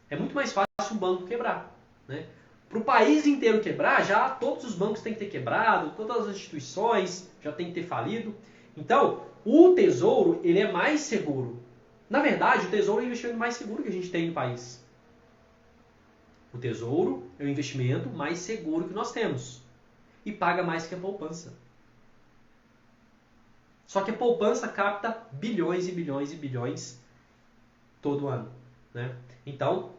É muito mais fácil o banco quebrar, né? Para o país inteiro quebrar, já todos os bancos têm que ter quebrado, todas as instituições já têm que ter falido. Então, o Tesouro, ele é mais seguro. Na verdade, o Tesouro é o investimento mais seguro que a gente tem no país. O Tesouro é o investimento mais seguro que nós temos. E paga mais que a poupança. Só que a poupança capta bilhões e bilhões e bilhões todo ano, né? Então,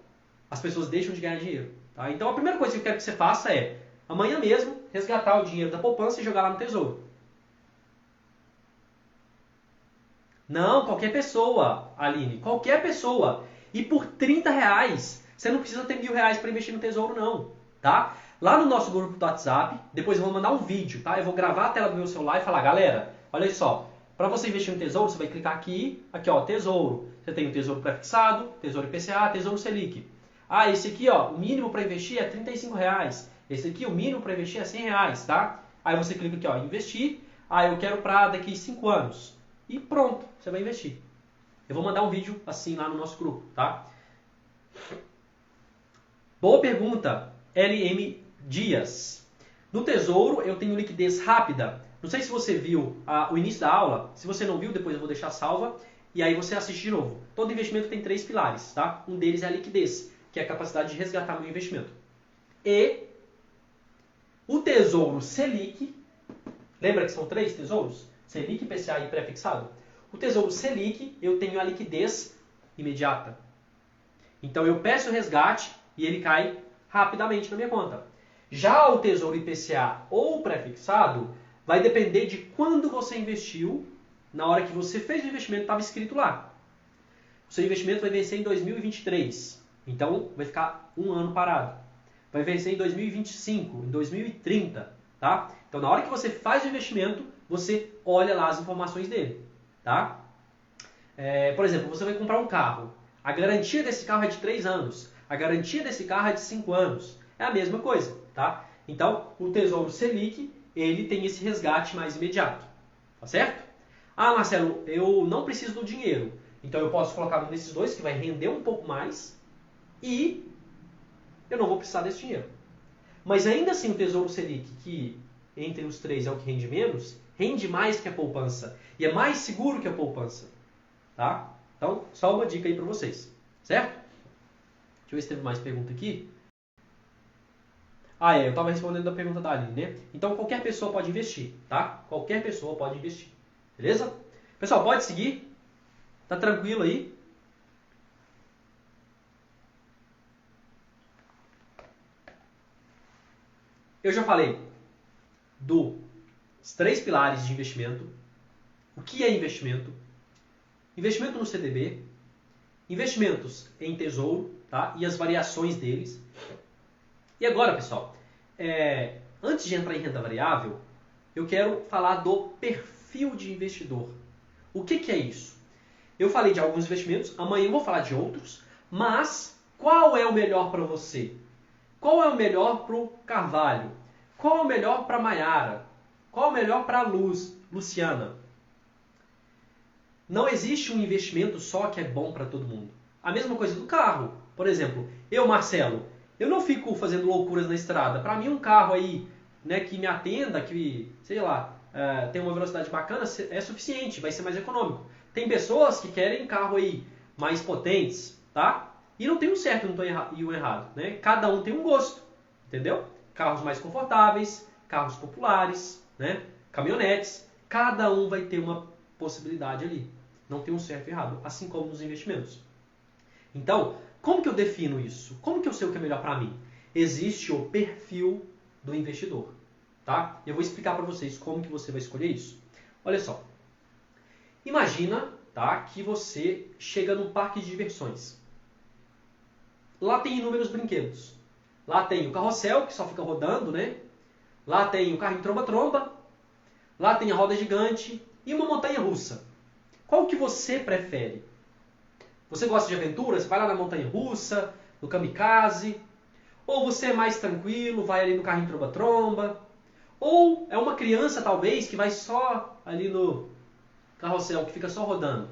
as pessoas deixam de ganhar dinheiro. Tá? Então, a primeira coisa que eu quero que você faça é, amanhã mesmo, resgatar o dinheiro da poupança e jogar lá no Tesouro. Não, qualquer pessoa, Aline, qualquer pessoa. E por R$ 30, você não precisa ter R$ 1.000 para investir no Tesouro, não. Tá? Lá no nosso grupo do WhatsApp, depois eu vou mandar um vídeo, tá? Eu vou gravar a tela do meu celular e falar, galera, olha só, para você investir no Tesouro, você vai clicar aqui, ó, Tesouro. Você tem o Tesouro Prefixado, Tesouro IPCA, Tesouro Selic. Ah, esse aqui, ó, o mínimo para investir é R$ 35. Esse aqui, o mínimo para investir é R$ 100, tá? Aí você clica aqui, ó, investir. Ah, eu quero para daqui 5 anos. E pronto, você vai investir. Eu vou mandar um vídeo assim lá no nosso grupo, tá? Boa pergunta, LM Dias. No Tesouro eu tenho liquidez rápida. Não sei se você viu o início da aula. Se você não viu, depois eu vou deixar salva. E aí você assiste de novo. Todo investimento tem 3 pilares, tá? Um deles é a liquidez, que é a capacidade de resgatar meu investimento. E o Tesouro Selic, lembra que são 3 tesouros? Selic, IPCA e pré-fixado? O Tesouro Selic, eu tenho a liquidez imediata. Então eu peço o resgate e ele cai rapidamente na minha conta. Já o Tesouro IPCA ou pré-fixado vai depender de quando você investiu. Na hora que você fez o investimento, estava escrito lá. O seu investimento vai vencer em 2023. Então vai ficar um ano parado. Vai vencer em 2025, em 2030. Tá? Então na hora que você faz o investimento, você olha lá as informações dele. Tá? Por exemplo, você vai comprar um carro. A garantia desse carro é de 3 anos. A garantia desse carro é de 5 anos. É a mesma coisa. Tá? Então, o Tesouro Selic, ele tem esse resgate mais imediato. Tá certo? Ah, Marcelo, eu não preciso do dinheiro. Então eu posso colocar um desses dois que vai render um pouco mais e eu não vou precisar desse dinheiro. Mas ainda assim o Tesouro Selic, que entre os 3 é o que rende menos, rende mais que a poupança. E é mais seguro que a poupança. Tá? Então, só uma dica aí para vocês. Certo? Deixa eu ver se teve mais pergunta aqui. Eu estava respondendo a pergunta da Aline, né? Então, qualquer pessoa pode investir, tá? Qualquer pessoa pode investir. Beleza? Pessoal, pode seguir? Tá tranquilo aí? Eu já falei dos 3 pilares de investimento. O que é investimento? Investimento no CDB, investimentos em tesouro, tá? E as variações deles. E agora, pessoal, antes de entrar em renda variável, eu quero falar do perfil de investidor. O que é isso? Eu falei de alguns investimentos, amanhã eu vou falar de outros, mas qual é o melhor para você? Qual é o melhor para o Carvalho? Qual é o melhor para a Maiara? Qual é o melhor para a luz, Luciana? Não existe um investimento só que é bom para todo mundo. A mesma coisa do carro. Por exemplo, eu, Marcelo, eu não fico fazendo loucuras na estrada. Para mim, um carro aí, né, que me atenda, que, sei lá, tem uma velocidade bacana, é suficiente, vai ser mais econômico. Tem pessoas que querem carro aí mais potentes, tá? E não tem um certo e um errado, né? Cada um tem um gosto, entendeu? Carros mais confortáveis, carros populares, né? Caminhonetes, cada um vai ter uma possibilidade ali. Não tem um certo e errado, assim como nos investimentos. Então, como que eu defino isso? Como que eu sei o que é melhor para mim? Existe o perfil do investidor, tá? Eu vou explicar para vocês como que você vai escolher isso. Olha só. Imagina, tá, que você chega num parque de diversões. Lá tem inúmeros brinquedos. Lá tem o carrossel, que só fica rodando, né? Lá tem o carrinho tromba-tromba. Lá tem a roda gigante e uma montanha-russa. Qual que você prefere? Você gosta de aventura? Você vai lá na montanha-russa, no kamikaze? Ou você é mais tranquilo, vai ali no carrinho tromba-tromba? Ou é uma criança, talvez, que vai só ali no carrossel, que fica só rodando,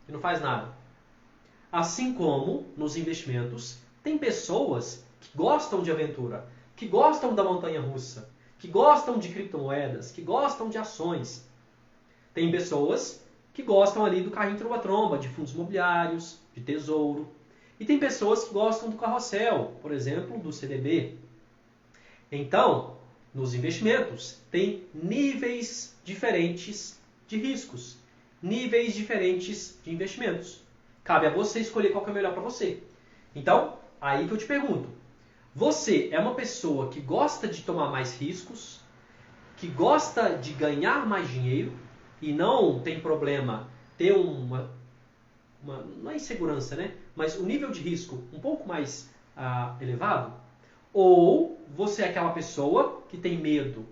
que não faz nada? Assim como nos investimentos, tem pessoas que gostam de aventura, que gostam da montanha-russa, que gostam de criptomoedas, que gostam de ações. Tem pessoas que gostam ali do carrinho tromba-tromba, de fundos imobiliários, de tesouro. E tem pessoas que gostam do carrossel, por exemplo, do CDB. Então, nos investimentos, tem níveis diferentes de riscos, níveis diferentes de investimentos. Cabe a você escolher qual que é o melhor para você. Então, aí que eu te pergunto. Você é uma pessoa que gosta de tomar mais riscos, que gosta de ganhar mais dinheiro e não tem problema ter não é insegurança, né? Mas o nível de risco um pouco mais elevado? Ou você é aquela pessoa que tem medo,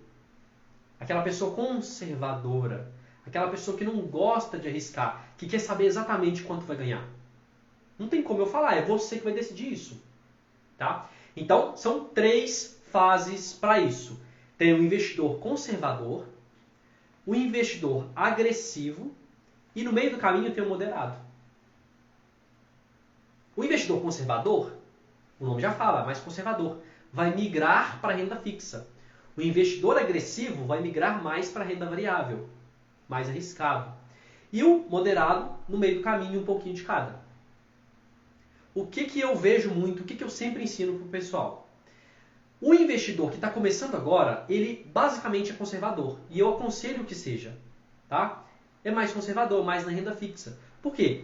aquela pessoa conservadora, aquela pessoa que não gosta de arriscar, que quer saber exatamente quanto vai ganhar? Não tem como eu falar, é você que vai decidir isso, tá? Então, são 3 fases para isso. Tem o investidor conservador, o investidor agressivo e no meio do caminho tem o moderado. O investidor conservador, o nome já fala, mais conservador, vai migrar para a renda fixa. O investidor agressivo vai migrar mais para a renda variável, mais arriscado. E o moderado, no meio do caminho, um pouquinho de cada. O que eu vejo muito, o que eu sempre ensino para o pessoal? O investidor que está começando agora, ele basicamente é conservador. E eu aconselho que seja. Tá? É mais conservador, mais na renda fixa. Por quê?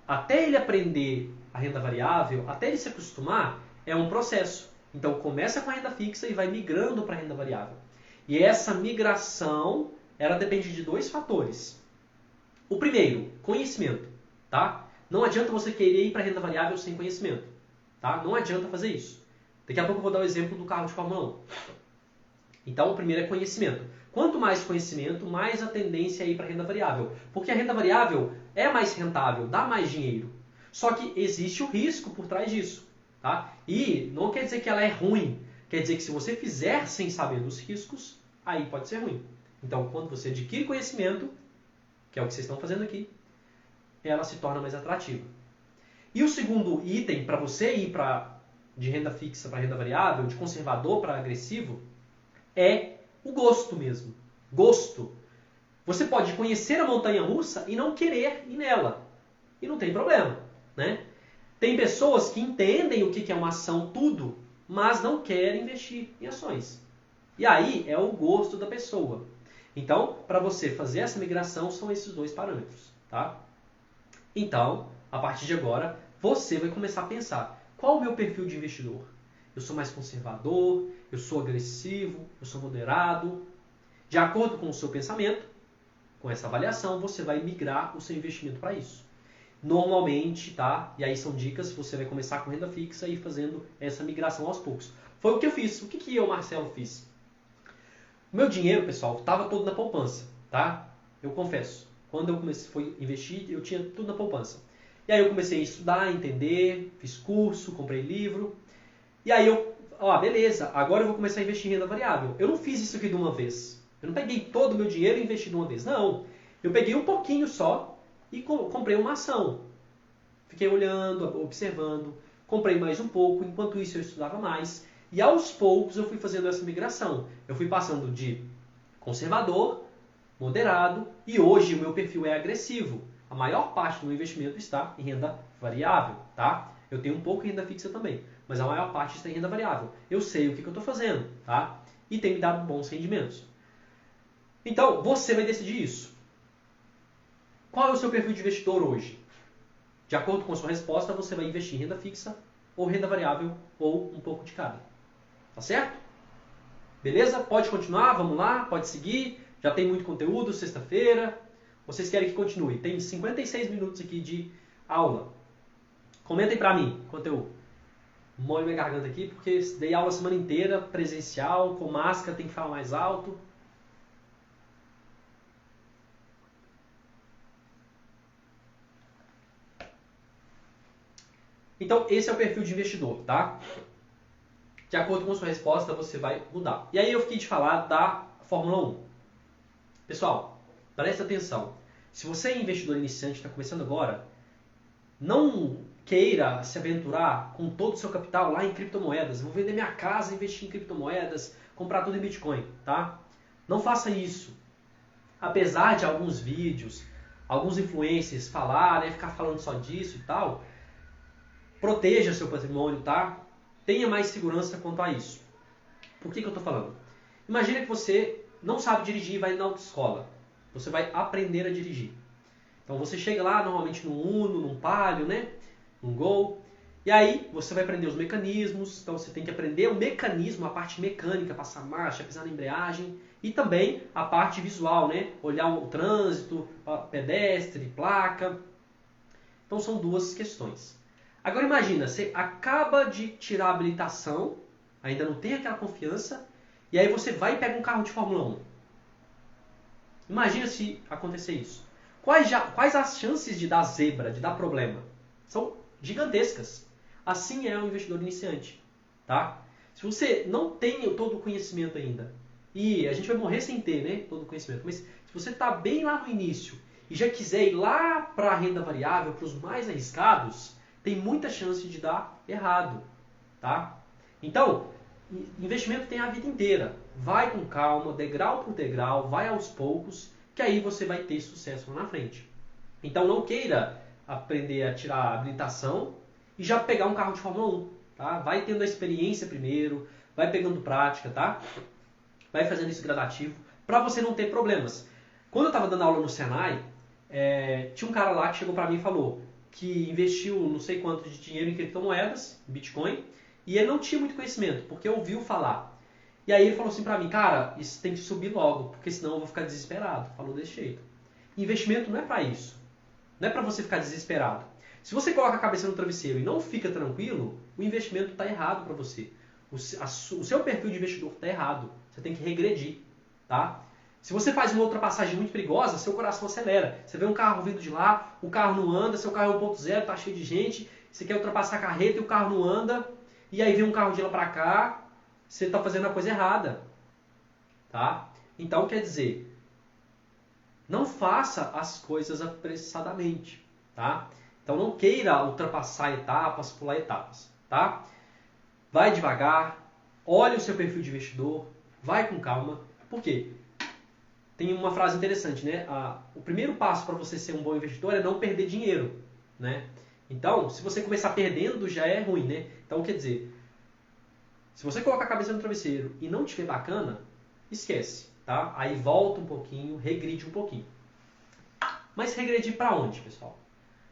Até ele aprender a renda variável, até ele se acostumar, é um processo. Então começa com a renda fixa e vai migrando para a renda variável. E essa migração, ela depende de 2 fatores. O primeiro, conhecimento. Tá? Não adianta você querer ir para a renda variável sem conhecimento. Tá? Não adianta fazer isso. Daqui a pouco eu vou dar o exemplo do carro de Fórmula 1. Então, o primeiro é conhecimento. Quanto mais conhecimento, mais a tendência é ir para a renda variável. Porque a renda variável é mais rentável, dá mais dinheiro. Só que existe o risco por trás disso. Tá? E não quer dizer que ela é ruim. Quer dizer que se você fizer sem saber dos riscos, aí pode ser ruim. Então, quando você adquire conhecimento, que é o que vocês estão fazendo aqui, ela se torna mais atrativa. E o segundo item para você ir de renda fixa para renda variável, de conservador para agressivo, é o gosto mesmo. Gosto. Você pode conhecer a montanha-russa e não querer ir nela. E não tem problema, né? Tem pessoas que entendem o que é uma ação tudo, mas não querem investir em ações. E aí é o gosto da pessoa. Então, para você fazer essa migração, são esses 2 parâmetros, tá? Então, a partir de agora, você vai começar a pensar: qual é o meu perfil de investidor? Eu sou mais conservador, eu sou agressivo, eu sou moderado. De acordo com o seu pensamento, com essa avaliação, você vai migrar o seu investimento para isso. Normalmente, tá? E aí são dicas, você vai começar com renda fixa e ir fazendo essa migração aos poucos. Foi o que eu fiz. O que eu, Marcelo, fiz? O meu dinheiro, pessoal, estava todo na poupança, tá? Eu confesso. Quando eu fui investir, eu tinha tudo na poupança. E aí eu comecei a estudar, entender, fiz curso, comprei livro. E aí beleza, agora eu vou começar a investir em renda variável. Eu não fiz isso aqui de uma vez. Eu não peguei todo o meu dinheiro e investi de uma vez. Não. Eu peguei um pouquinho só e comprei uma ação. Fiquei olhando, observando, comprei mais um pouco, enquanto isso eu estudava mais. E aos poucos eu fui fazendo essa migração. Eu fui passando de conservador, moderado, e hoje o meu perfil é agressivo. A maior parte do meu investimento está em renda variável, tá? Eu tenho um pouco em renda fixa também, mas a maior parte está em renda variável. Eu sei o que eu estou fazendo, tá? E tem me dado bons rendimentos. Então, você vai decidir isso. Qual é o seu perfil de investidor hoje? De acordo com a sua resposta, você vai investir em renda fixa, ou renda variável, ou um pouco de cada. Tá certo? Beleza? Pode continuar, vamos lá, pode seguir. Já tem muito conteúdo, sexta-feira. Vocês querem que continue? Tem 56 minutos aqui de aula. Comentem pra mim, enquanto eu molho minha garganta aqui, porque dei aula a semana inteira, presencial, com máscara, tem que falar mais alto. Então, esse é o perfil de investidor, tá? De acordo com a sua resposta, você vai mudar. E aí eu fiquei de falar da Fórmula 1. Pessoal, presta atenção. Se você é investidor iniciante, está começando agora, não queira se aventurar com todo o seu capital lá em criptomoedas. Vou vender minha casa, investir em criptomoedas, comprar tudo em Bitcoin, tá? Não faça isso. Apesar de alguns vídeos, alguns influencers falarem, ficar falando só disso e tal, proteja seu patrimônio, tá? Tenha mais segurança quanto a isso. Por que eu estou falando? Imagina que você não sabe dirigir e vai na autoescola. Você vai aprender a dirigir. Então você chega lá, normalmente num Uno, num Palio, né? Num Gol. E aí você vai aprender os mecanismos. Então você tem que aprender o mecanismo, a parte mecânica, passar marcha, pisar na embreagem. E também a parte visual, né? Olhar o trânsito, pedestre, placa. Então são duas questões. Agora imagina, você acaba de tirar a habilitação, ainda não tem aquela confiança, e aí você vai e pega um carro de Fórmula 1. Imagina se acontecer isso. Quais as chances de dar zebra, de dar problema? São gigantescas. Assim é um investidor iniciante. Tá? Se você não tem todo o conhecimento ainda, e a gente vai morrer sem ter, né, todo o conhecimento, mas se você está bem lá no início e já quiser ir lá para a renda variável, para os mais arriscados, tem muita chance de dar errado. Tá? Então, investimento tem a vida inteira. Vai com calma, degrau por degrau, vai aos poucos, que aí você vai ter sucesso lá na frente. Então não queira aprender a tirar a habilitação e já pegar um carro de Fórmula 1. Tá? Vai tendo a experiência primeiro, vai pegando prática, tá? Vai fazendo isso gradativo, para você não ter problemas. Quando eu estava dando aula no Senai, tinha um cara lá que chegou para mim e falou que investiu não sei quanto de dinheiro em criptomoedas, Bitcoin, e ele não tinha muito conhecimento, porque ouviu falar. E aí ele falou assim pra mim, cara, isso tem que subir logo, porque senão eu vou ficar desesperado. Falou desse jeito. Investimento não é pra isso. Não é pra você ficar desesperado. Se você coloca a cabeça no travesseiro e não fica tranquilo, o investimento está errado para você. O seu perfil de investidor está errado. Você tem que regredir, tá? Se você faz uma ultrapassagem muito perigosa, seu coração acelera. Você vê um carro vindo de lá, o carro não anda, seu carro é 1.0, tá cheio de gente, você quer ultrapassar a carreta e o carro não anda, e aí vem um carro de lá para cá, você está fazendo a coisa errada, tá? Então, quer dizer, não faça as coisas apressadamente, tá? Então, não queira ultrapassar etapas, pular etapas, tá? Vai devagar, olhe o seu perfil de investidor, vai com calma. Por quê? Tem uma frase interessante, né? O primeiro passo para você ser um bom investidor é não perder dinheiro, né? Então, se você começar perdendo, já é ruim, né? Então, quer dizer, se você colocar a cabeça no travesseiro e não tiver bacana, esquece, tá? Aí volta um pouquinho, regride um pouquinho. Mas regredir para onde, pessoal?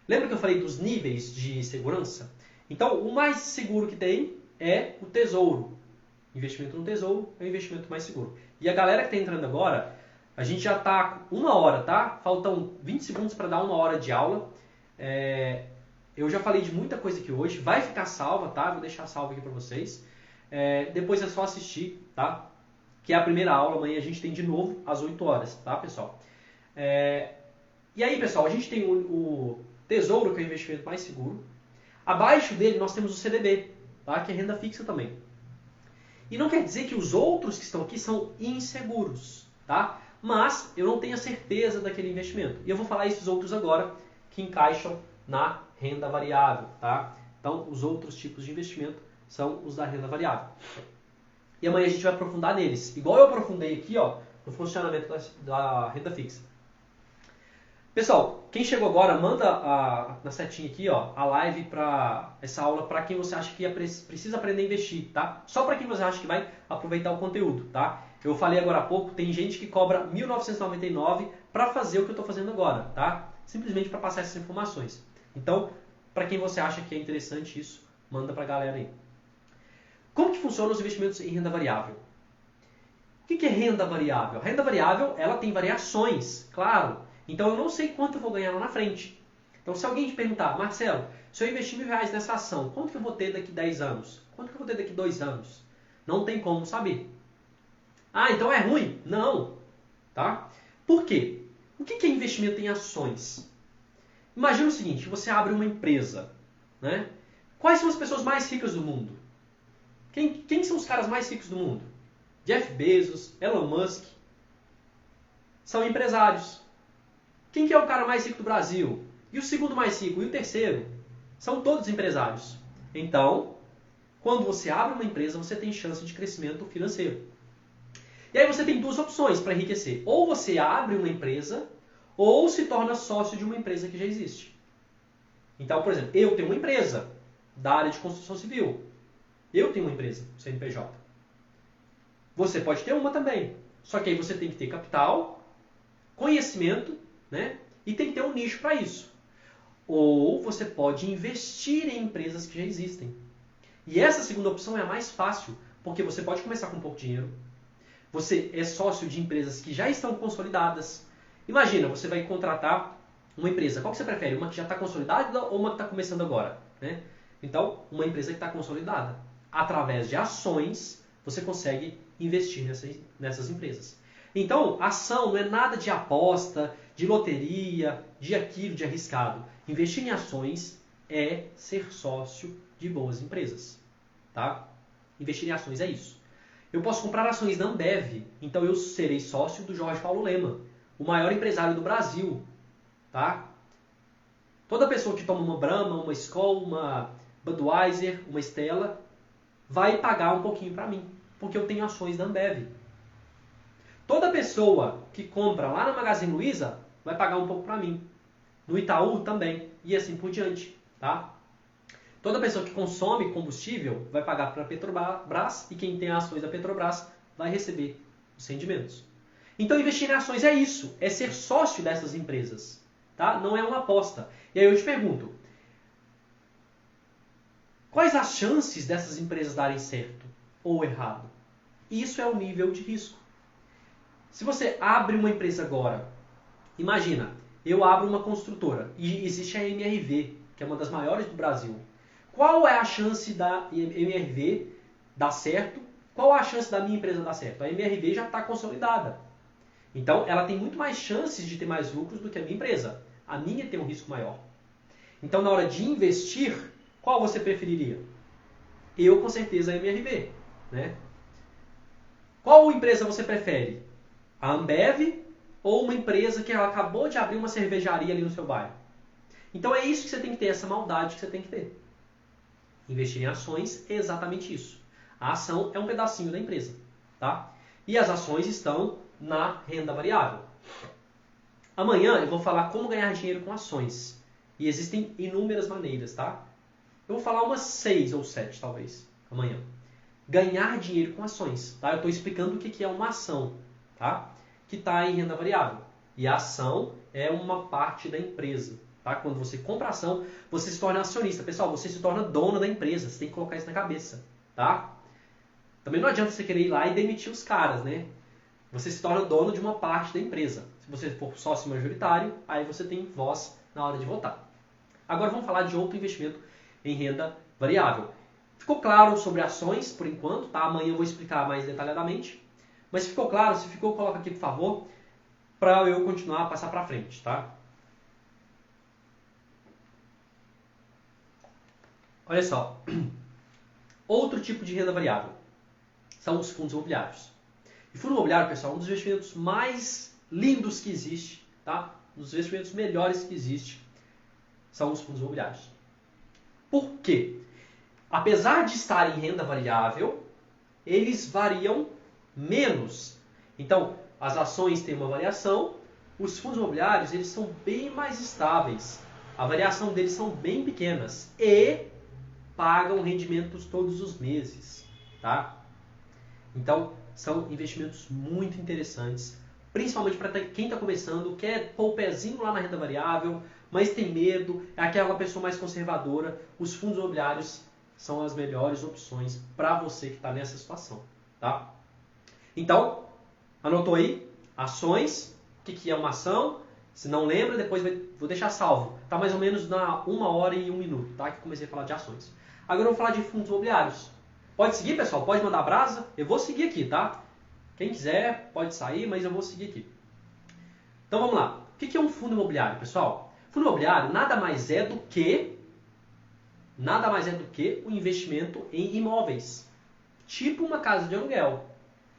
Lembra que eu falei dos níveis de segurança? Então, o mais seguro que tem é o tesouro. Investimento no tesouro é o investimento mais seguro. E a galera que está entrando agora, a gente já está com 1 hora, tá? Faltam 20 segundos para dar 1 hora de aula. Eu já falei de muita coisa aqui hoje. Vai ficar salva, tá? Vou deixar salvo aqui para vocês. Depois é só assistir, tá? Que é a primeira aula. Amanhã a gente tem de novo às 8 horas, tá, pessoal? E aí, pessoal, a gente tem o tesouro, que é o investimento mais seguro. Abaixo dele nós temos o CDB, tá? Que é renda fixa também. E não quer dizer que os outros que estão aqui são inseguros, tá? Mas eu não tenho a certeza daquele investimento. E eu vou falar esses outros agora que encaixam na renda variável, tá? Então, os outros tipos de investimento são os da renda variável. E amanhã a gente vai aprofundar neles. Igual eu aprofundei aqui, ó, no funcionamento da renda fixa. Pessoal, quem chegou agora, manda na setinha aqui, ó, a live para essa aula para quem você acha que precisa aprender a investir, tá? Só para quem você acha que vai aproveitar o conteúdo, tá? Eu falei agora há pouco, tem gente que cobra R$ 1.999 para fazer o que eu estou fazendo agora, tá? Simplesmente para passar essas informações. Então, para quem você acha que é interessante isso, manda para a galera aí. Como que funcionam os investimentos em renda variável? O que é renda variável? A renda variável, ela tem variações, claro. Então eu não sei quanto eu vou ganhar lá na frente. Então se alguém te perguntar, Marcelo, se eu investir R$ 1.000 nessa ação, quanto que eu vou ter daqui 10 anos? Quanto que eu vou ter daqui 2 anos? Não tem como saber. Ah, então é ruim? Não. Tá? Por quê? O que é investimento em ações? Imagina o seguinte, você abre uma empresa, né? Quais são as pessoas mais ricas do mundo? Quem são os caras mais ricos do mundo? Jeff Bezos, Elon Musk. São empresários. Quem que é o cara mais rico do Brasil? E o segundo mais rico? E o terceiro? São todos empresários. Então, quando você abre uma empresa, você tem chance de crescimento financeiro. E aí você tem duas opções para enriquecer. Ou você abre uma empresa, ou se torna sócio de uma empresa que já existe. Então, por exemplo, eu tenho uma empresa da área de construção civil. Eu tenho uma empresa, CNPJ. Você pode ter uma também. Só que aí você tem que ter capital, conhecimento, né? E tem que ter um nicho para isso. Ou você pode investir em empresas que já existem. E essa segunda opção é a mais fácil, porque você pode começar com pouco dinheiro. Você é sócio de empresas que já estão consolidadas. Imagina, você vai contratar uma empresa. Qual que você prefere? Uma que já está consolidada ou uma que está começando agora? Né? Então, uma empresa que está consolidada. Através de ações, você consegue investir nessas empresas. Então, ação não é nada de aposta, de loteria, de aquilo, de arriscado. Investir em ações é ser sócio de boas empresas. Tá? Investir em ações é isso. Eu posso comprar ações da Ambev, então eu serei sócio do Jorge Paulo Lema, o maior empresário do Brasil. Tá? Toda pessoa que toma uma Brahma, uma Skol, uma Budweiser, uma Stella, vai pagar um pouquinho para mim, porque eu tenho ações da Ambev. Toda pessoa que compra lá na Magazine Luiza vai pagar um pouco para mim. No Itaú também, e assim por diante. Tá? Toda pessoa que consome combustível vai pagar para a Petrobras e quem tem ações da Petrobras vai receber os rendimentos. Então investir em ações é isso, é ser sócio dessas empresas. Tá? Não é uma aposta. E aí eu te pergunto, quais as chances dessas empresas darem certo ou errado? Isso é o nível de risco. Se você abre uma empresa agora, imagina, eu abro uma construtora e existe a MRV, que é uma das maiores do Brasil. Qual é a chance da MRV dar certo? Qual a chance da minha empresa dar certo? A MRV já está consolidada. Então, ela tem muito mais chances de ter mais lucros do que a minha empresa. A minha tem um risco maior. Então, na hora de investir, qual você preferiria? Eu, com certeza, a MRV. Né? Qual empresa você prefere? A Ambev ou uma empresa que ela acabou de abrir uma cervejaria ali no seu bairro? Então, é isso que você tem que ter, essa maldade que você tem que ter. Investir em ações é exatamente isso. A ação é um pedacinho da empresa. Tá? E as ações estão na renda variável. Amanhã eu vou falar como ganhar dinheiro com ações. E existem inúmeras maneiras, tá? Eu vou falar umas 6 ou 7, talvez, amanhã. Ganhar dinheiro com ações, tá? Eu estou explicando o que é uma ação, tá? Que está em renda variável. E a ação é uma parte da empresa, tá? Quando você compra ação, você se torna acionista. Pessoal, você se torna dono da empresa. Você tem que colocar isso na cabeça, tá? Também não adianta você querer ir lá e demitir os caras, né? Você se torna dono de uma parte da empresa. Se você for sócio majoritário, aí você tem voz na hora de votar. Agora vamos falar de outro investimento em renda variável. Ficou claro sobre ações por enquanto, tá? Amanhã eu vou explicar mais detalhadamente. Mas se ficou claro, se ficou, coloca aqui por favor, para eu continuar a passar para frente, tá? Olha só. Outro tipo de renda variável são os fundos imobiliários. E fundo imobiliário, pessoal, é um dos investimentos mais lindos que existe, tá? Um dos investimentos melhores que existe são os fundos imobiliários. Por quê? Apesar de estar em renda variável, eles variam menos. Então, as ações têm uma variação, os fundos imobiliários eles são bem mais estáveis. A variação deles são bem pequenas e pagam rendimentos todos os meses, tá? Então, são investimentos muito interessantes, principalmente para quem está começando, quer pôr o pezinho lá na renda variável, mas tem medo, é aquela pessoa mais conservadora. Os fundos imobiliários são as melhores opções para você que está nessa situação, tá? Então, anotou aí? Ações, o que é uma ação? Se não lembra, depois vou deixar salvo. Tá mais ou menos na 1 hora e 1 minuto, tá? Que eu comecei a falar de ações. Agora eu vou falar de fundos imobiliários. Pode seguir, pessoal? Pode mandar brasa? Eu vou seguir aqui, tá? Quem quiser pode sair, mas eu vou seguir aqui. Então vamos lá. O que é um fundo imobiliário, pessoal? Fundo imobiliário nada mais é do que o investimento em imóveis, tipo uma casa de aluguel,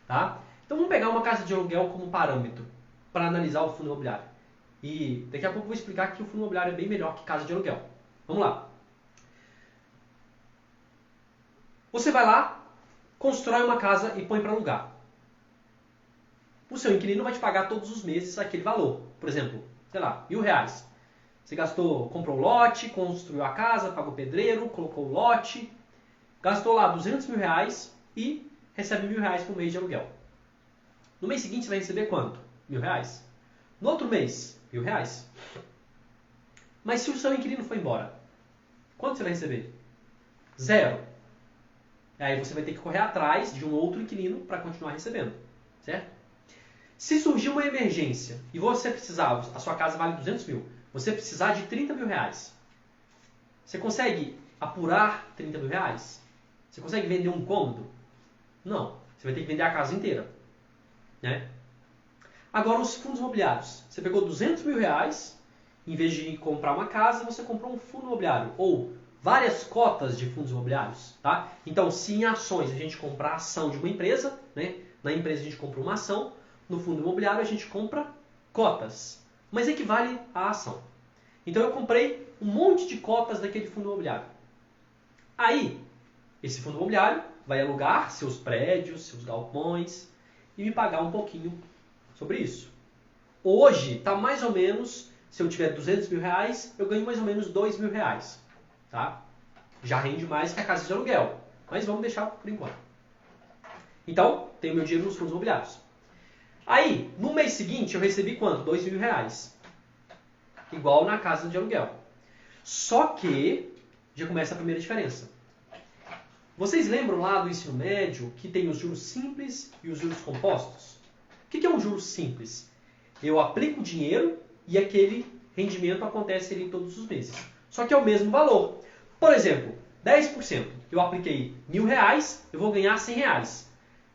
tá? Então vamos pegar uma casa de aluguel como parâmetro para analisar o fundo imobiliário. E daqui a pouco eu vou explicar que o fundo imobiliário é bem melhor que casa de aluguel. Vamos lá. Você vai lá, constrói uma casa e põe para alugar. O seu inquilino vai te pagar todos os meses aquele valor. Por exemplo, sei lá, R$1.000. Você gastou, comprou o lote, construiu a casa, pagou o pedreiro, colocou o lote, gastou lá R$200 mil e recebe R$1.000 por mês de aluguel. No mês seguinte você vai receber quanto? R$1.000. No outro mês, R$1.000. Mas se o seu inquilino for embora, quanto você vai receber? 0. Aí você vai ter que correr atrás de um outro inquilino para continuar recebendo, certo? Se surgir uma emergência e você precisar, a sua casa vale 200 mil, você precisar de 30 mil reais, você consegue apurar 30 mil reais? Você consegue vender um cômodo? Não. Você vai ter que vender a casa inteira, né? Agora os fundos imobiliários. Você pegou 200 mil reais, em vez de comprar uma casa, você comprou um fundo imobiliário ou várias cotas de fundos imobiliários, tá? Então, se em ações a gente comprar a ação de uma empresa, né? Na empresa a gente compra uma ação, no fundo imobiliário a gente compra cotas, mas equivale à ação. Então eu comprei um monte de cotas daquele fundo imobiliário. Aí, esse fundo imobiliário vai alugar seus prédios, seus galpões e me pagar um pouquinho sobre isso. Hoje está mais ou menos, se eu tiver 200 mil reais, eu ganho mais ou menos 2 mil reais. Tá? Já rende mais que a casa de aluguel, mas vamos deixar por enquanto. Então, tenho meu dinheiro nos fundos imobiliários. Aí, no mês seguinte, eu recebi quanto? 2 mil reais. Igual na casa de aluguel. Só que, já começa a primeira diferença. Vocês lembram lá do ensino médio que tem os juros simples e os juros compostos? O que é um juro simples? Eu aplico o dinheiro e aquele rendimento acontece ali todos os meses. Só que é o mesmo valor. Por exemplo, 10%. Eu apliquei R$1.000, eu vou ganhar R$100.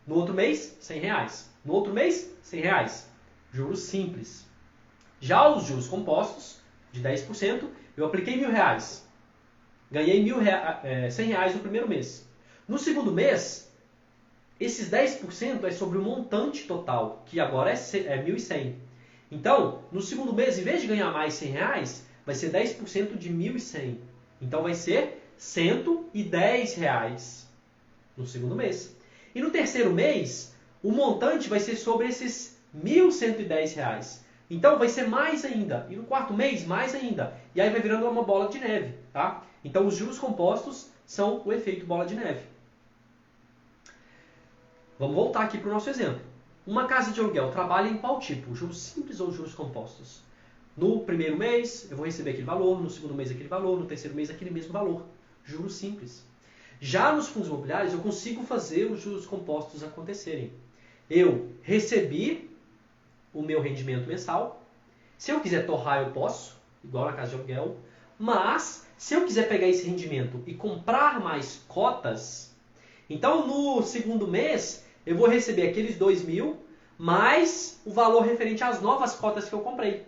No outro mês, R$100. No outro mês, R$100. Juros simples. Já os juros compostos, de 10%, eu apliquei R$1.000. Ganhei R$100 no primeiro mês. No segundo mês, esses 10% é sobre o montante total, que agora é R$1.100. Então, no segundo mês, em vez de ganhar mais R$100, vai ser 10% de 1.100. Então vai ser R$110 no segundo mês. E no terceiro mês, o montante vai ser sobre esses R$1.110. Então vai ser mais ainda. E no quarto mês, mais ainda. E aí vai virando uma bola de neve. Tá? Então os juros compostos são o efeito bola de neve. Vamos voltar aqui para o nosso exemplo. Uma casa de aluguel trabalha em qual tipo? Juros simples ou juros compostos? No primeiro mês, eu vou receber aquele valor, no segundo mês aquele valor, no terceiro mês aquele mesmo valor. Juros simples. Já nos fundos imobiliários, eu consigo fazer os juros compostos acontecerem. Eu recebi o meu rendimento mensal. Se eu quiser torrar, eu posso, igual na casa de aluguel. Mas, se eu quiser pegar esse rendimento e comprar mais cotas, então no segundo mês, eu vou receber aqueles 2.000, mais o valor referente às novas cotas que eu comprei.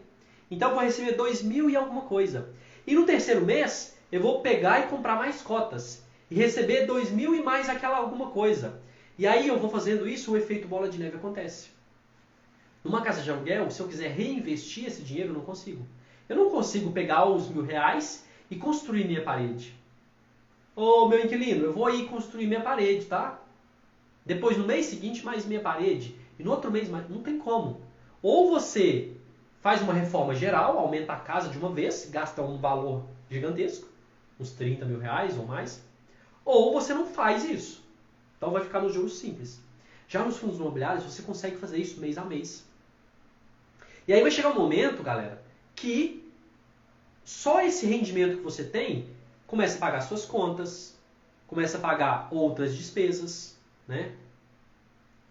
Então eu vou receber 2.000 e alguma coisa. E no terceiro mês, eu vou pegar e comprar mais cotas. E receber 2.000 e mais aquela alguma coisa. E aí eu vou fazendo isso, o efeito bola de neve acontece. Numa casa de aluguel, se eu quiser reinvestir esse dinheiro, eu não consigo. Eu não consigo pegar os R$ 1.000 e construir minha parede. Ô, meu inquilino, eu vou aí construir minha parede, tá? Depois, no mês seguinte, mais minha parede. E no outro mês, mais... Não tem como. Ou você faz uma reforma geral, aumenta a casa de uma vez, gasta um valor gigantesco, uns R$ 30.000 ou mais. Ou você não faz isso. Então vai ficar nos juros simples. Já nos fundos imobiliários, você consegue fazer isso mês a mês. E aí vai chegar um momento, galera, que só esse rendimento que você tem começa a pagar suas contas, começa a pagar outras despesas, né?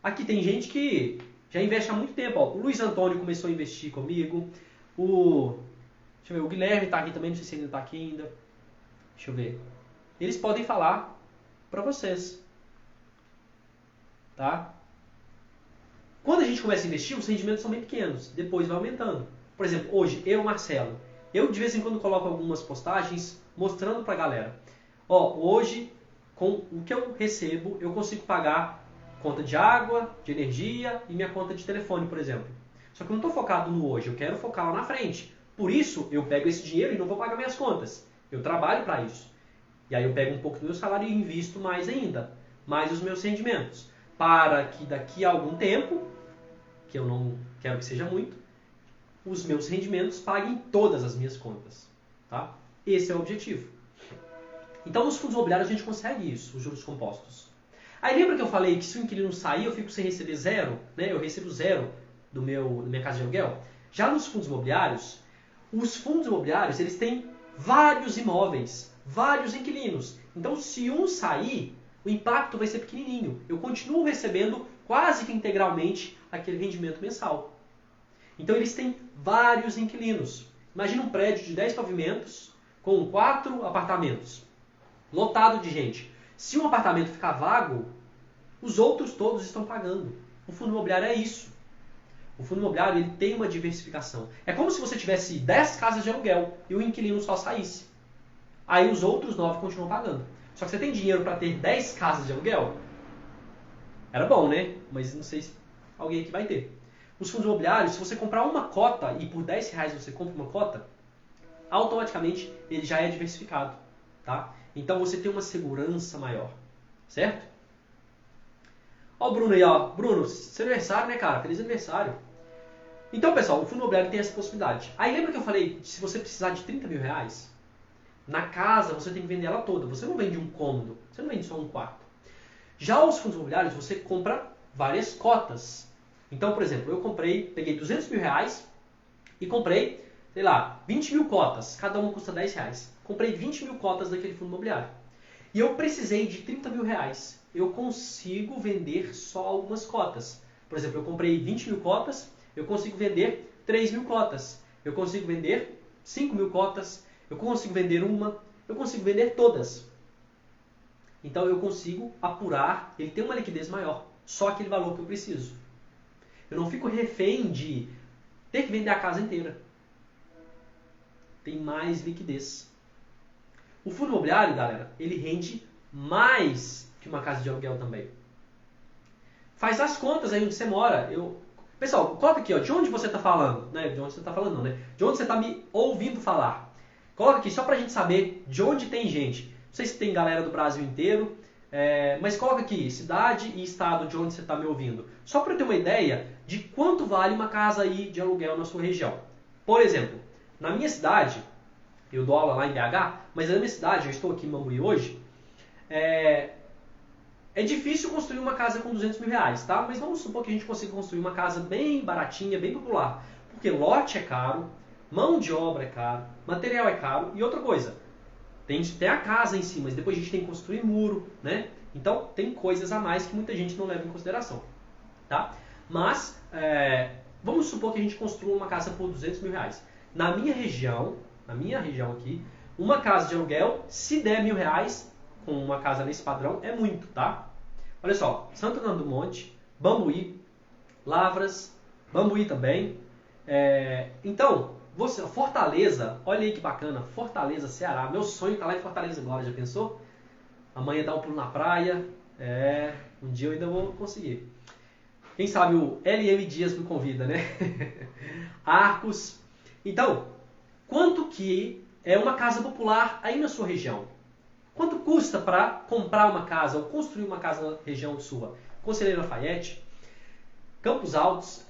Aqui tem gente que já investe há muito tempo. Ó. O Luiz Antônio começou a investir comigo. Deixa eu ver, o Guilherme está aqui também, não sei se ele está aqui ainda. Deixa eu ver. Eles podem falar para vocês. Tá? Quando a gente começa a investir, os rendimentos são bem pequenos. Depois vai aumentando. Por exemplo, hoje, eu, Marcelo, eu de vez em quando coloco algumas postagens mostrando para a galera. Ó, hoje, com o que eu recebo, eu consigo pagar conta de água, de energia e minha conta de telefone, por exemplo. Só que eu não estou focado no hoje, eu quero focar lá na frente. Por isso, eu pego esse dinheiro e não vou pagar minhas contas. Eu trabalho para isso. E aí eu pego um pouco do meu salário e invisto mais ainda. Mais os meus rendimentos. Para que daqui a algum tempo, que eu não quero que seja muito, os meus rendimentos paguem todas as minhas contas. Tá? Esse é o objetivo. Então, nos fundos imobiliários a gente consegue isso, os juros compostos. Aí lembra que eu falei que se o inquilino sair, eu fico sem receber zero? Né? Eu recebo zero da minha casa de aluguel? Já nos fundos imobiliários, os fundos imobiliários eles têm vários imóveis, vários inquilinos. Então, se um sair, o impacto vai ser pequenininho. Eu continuo recebendo quase que integralmente aquele rendimento mensal. Então, eles têm vários inquilinos. Imagina um prédio de 10 pavimentos com 4 apartamentos, lotado de gente. Se um apartamento ficar vago, os outros todos estão pagando. O fundo imobiliário é isso. O fundo imobiliário ele tem uma diversificação. É como se você tivesse 10 casas de aluguel e o inquilino só saísse. Aí os outros 9 continuam pagando. Só que você tem dinheiro para ter 10 casas de aluguel? Era bom, né? Mas não sei se alguém aqui vai ter. Os fundos imobiliários, se você comprar uma cota e por R$ 10 você compra uma cota, automaticamente ele já é diversificado. Tá? Então você tem uma segurança maior. Certo? Ó o Bruno aí, ó. Bruno, seu aniversário, né, cara? Feliz aniversário. Então, pessoal, o fundo imobiliário tem essa possibilidade. Aí lembra que eu falei, se você precisar de R$ 30.000, na casa você tem que vender ela toda. Você não vende um cômodo, você não vende só um quarto. Já os fundos imobiliários, você compra várias cotas. Então, por exemplo, eu peguei R$ 200.000 e comprei, sei lá, 20.000 cotas. Cada uma custa R$ 10. Comprei 20.000 cotas daquele fundo imobiliário. E eu precisei de R$ 30.000. Eu consigo vender só algumas cotas. Por exemplo, eu comprei 20.000 cotas, eu consigo vender 3.000 cotas. Eu consigo vender 5.000 cotas, eu consigo vender uma, eu consigo vender todas. Então eu consigo apurar, ele tem uma liquidez maior, só aquele valor que eu preciso. Eu não fico refém de ter que vender a casa inteira. Tem mais liquidez. O fundo imobiliário, galera, ele rende mais que uma casa de aluguel também. Faz as contas aí onde você mora. Pessoal, coloca aqui, ó, de onde você está falando. Né? De onde você está falando não, né? De onde você está me ouvindo falar. Coloca aqui só pra gente saber de onde tem gente. Não sei se tem galera do Brasil inteiro, mas coloca aqui cidade e estado de onde você está me ouvindo. Só para eu ter uma ideia de quanto vale uma casa aí de aluguel na sua região. Por exemplo, na minha cidade, eu dou aula lá em BH, mas na minha cidade, eu estou aqui em Mambuí hoje, é difícil construir uma casa com R$ 200.000, tá? Mas vamos supor que a gente consiga construir uma casa bem baratinha, bem popular. Porque lote é caro, mão de obra é caro, material é caro e outra coisa, tem a casa em si, mas depois a gente tem que construir muro, né? Então tem coisas a mais que muita gente não leva em consideração, tá? Mas vamos supor que a gente construa uma casa por R$ 200.000. Na minha região aqui, uma casa de aluguel, se der R$ 1.000 com uma casa nesse padrão, é muito, tá? Olha só, Santana do Monte, Bambuí, Lavras, Bambuí também. Então, Fortaleza, olha aí que bacana, Fortaleza, Ceará. Meu sonho tá lá em Fortaleza agora, já pensou? Amanhã dá um pulo na praia. Um dia eu ainda vou conseguir. Quem sabe o LM Dias me convida, né? Arcos. Então, quanto que é uma casa popular aí na sua região? Quanto custa para comprar uma casa ou construir uma casa na região sua? Conselheiro Lafayette, Campos Altos,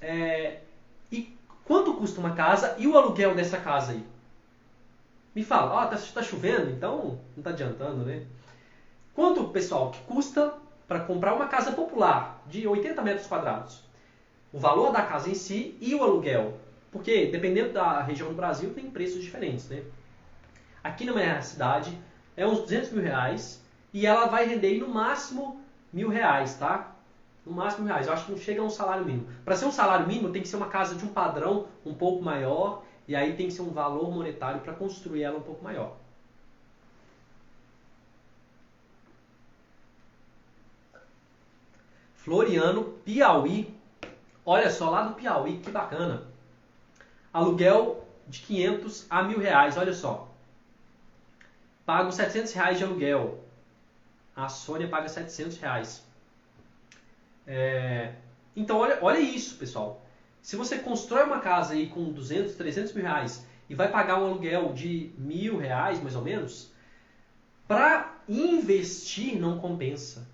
e quanto custa uma casa e o aluguel dessa casa aí? Me fala, tá chovendo, então não tá adiantando, né? Quanto, pessoal, que custa para comprar uma casa popular de 80 metros quadrados? O valor da casa em si e o aluguel. Porque, dependendo da região do Brasil, tem preços diferentes, né? Aqui na minha cidade é uns 200 mil reais e ela vai render no máximo R$ 1.000, tá? No máximo R$ 1.000. Eu acho que não chega a um salário mínimo. Para ser um salário mínimo, tem que ser uma casa de um padrão um pouco maior e aí tem que ser um valor monetário para construir ela um pouco maior. Floriano, Piauí. Olha só, lá do Piauí, que bacana. Aluguel de 500 a R$ 1.000, olha só. Pago R$ 700 de aluguel. A Sônia paga R$ 700. Então, olha isso, pessoal. Se você constrói uma casa aí com 200, 300 mil reais e vai pagar um aluguel de R$ 1.000, mais ou menos, para investir não compensa.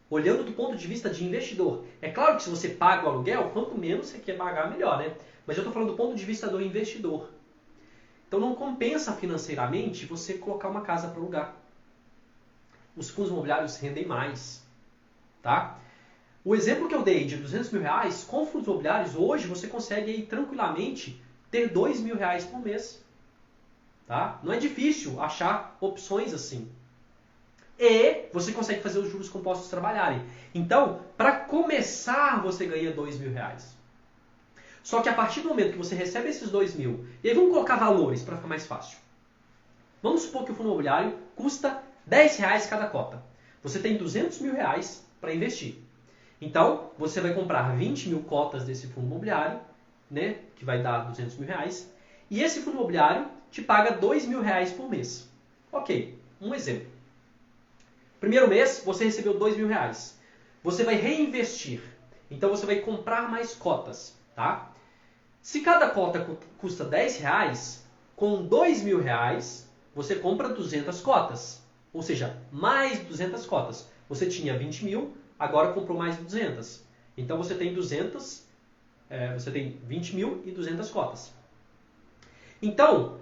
Olhando do ponto de vista de investidor. É claro que se você paga o aluguel, quanto menos você quer pagar, melhor, né? Mas eu estou falando do ponto de vista do investidor. Então não compensa financeiramente você colocar uma casa para alugar. Os fundos imobiliários rendem mais. Tá? O exemplo que eu dei de R$ 200 mil, com fundos imobiliários, hoje você consegue aí, tranquilamente ter R$ 2.000 por mês. Tá? Não é difícil achar opções assim. E você consegue fazer os juros compostos trabalharem. Então, para começar, você ganha R$ 2.000. Só que a partir do momento que você recebe esses 2.000, e aí vamos colocar valores para ficar mais fácil. Vamos supor que o fundo imobiliário custa R$ 10 cada cota. Você tem R$ 200 mil para investir. Então, você vai comprar 20 mil cotas desse fundo imobiliário, né, que vai dar R$ 200 mil, e esse fundo imobiliário te paga R$ 2.000 por mês. Ok, um exemplo. Primeiro mês, você recebeu R$ 2.000. Você vai reinvestir. Então, você vai comprar mais cotas. Tá? Se cada cota custa R$ 10, com R$ 2.000, você compra 200 cotas. Ou seja, mais 200 cotas. Você tinha 20 mil, agora comprou mais 200. Então, você tem 20 mil e 200 cotas. Então,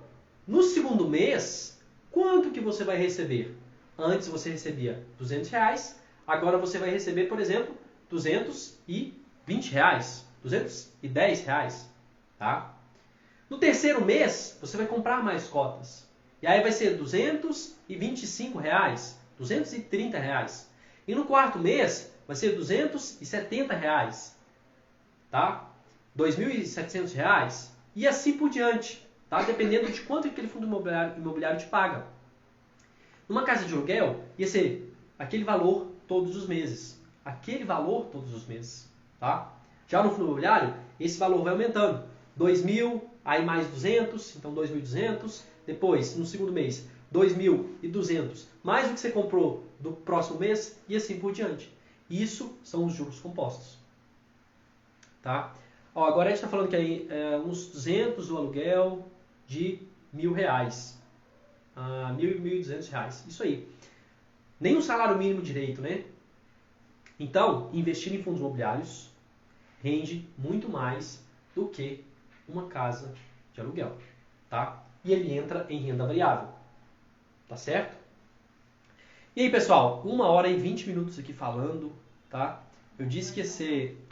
no segundo mês, quanto que você vai receber? Antes você recebia R$ 200, agora você vai receber, por exemplo, R$ 220, R$ 210. Tá? No terceiro mês, você vai comprar mais cotas. E aí vai ser R$ 225, R$ 230. E no quarto mês, vai ser R$ 270. Tá? R$ 2.700 e assim por diante. Tá? Dependendo de quanto aquele fundo imobiliário te paga. Numa casa de aluguel, ia ser aquele valor todos os meses. Aquele valor todos os meses. Tá? Já no fundo imobiliário, esse valor vai aumentando. 2.000, aí mais 200, então 2.200. Depois, no segundo mês, 2.200. Mais o que você comprou do próximo mês e assim por diante. Isso são os juros compostos. Tá? Ó, agora a gente está falando que aí uns 200 o aluguel de R$ 1.000. R$ 1.200. Isso aí. Nem um salário mínimo direito, né? Então, investir em fundos imobiliários rende muito mais do que uma casa de aluguel, tá? E ele entra em renda variável, tá certo? E aí, pessoal, 1h20 aqui falando, tá? Eu disse que ia ser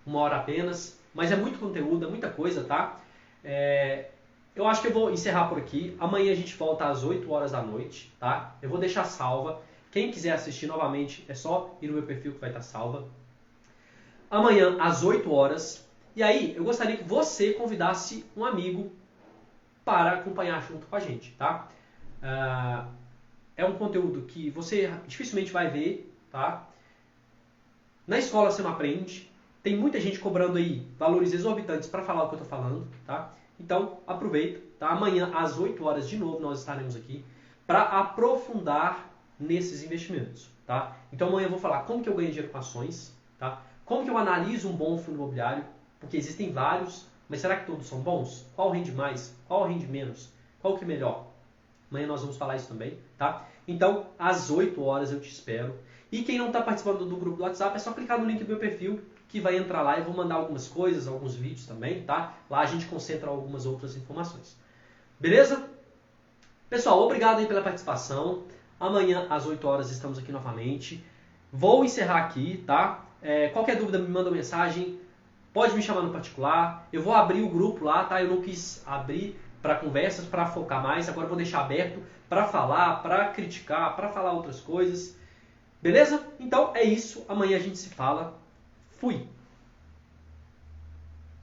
1 hora apenas, mas é muito conteúdo, é muita coisa, tá? Eu acho que eu vou encerrar por aqui. Amanhã a gente volta às 8 horas da noite, tá? Eu vou deixar salva. Quem quiser assistir novamente, é só ir no meu perfil que vai estar salva. Amanhã, às 8 horas. E aí, eu gostaria que você convidasse um amigo para acompanhar junto com a gente, tá? É um conteúdo que você dificilmente vai ver, tá? Na escola você não aprende. Tem muita gente cobrando aí valores exorbitantes para falar o que eu estou falando, tá? Então, aproveita, tá? Amanhã, às 8 horas, de novo, nós estaremos aqui para aprofundar nesses investimentos. tá? Então amanhã eu vou falar como que eu ganho dinheiro com ações, tá? Como que eu analiso um bom fundo imobiliário, porque existem vários, mas será que todos são bons? Qual rende mais? Qual rende menos? Qual que é melhor? Amanhã nós vamos falar isso também, tá? Então, às 8 horas eu te espero. E quem não está participando do grupo do WhatsApp, é só clicar no link do meu perfil, que vai entrar lá e vou mandar algumas coisas, alguns vídeos também, tá? Lá a gente concentra algumas outras informações. Beleza? Pessoal, obrigado aí pela participação. Amanhã, às 8 horas, estamos aqui novamente. Vou encerrar aqui, tá? Qualquer dúvida, me manda uma mensagem. Pode me chamar no particular. Eu vou abrir o grupo lá, tá? Eu não quis abrir para conversas, para focar mais. Agora eu vou deixar aberto para falar, para criticar, para falar outras coisas. Beleza? Então é isso. Amanhã a gente se fala. Fui!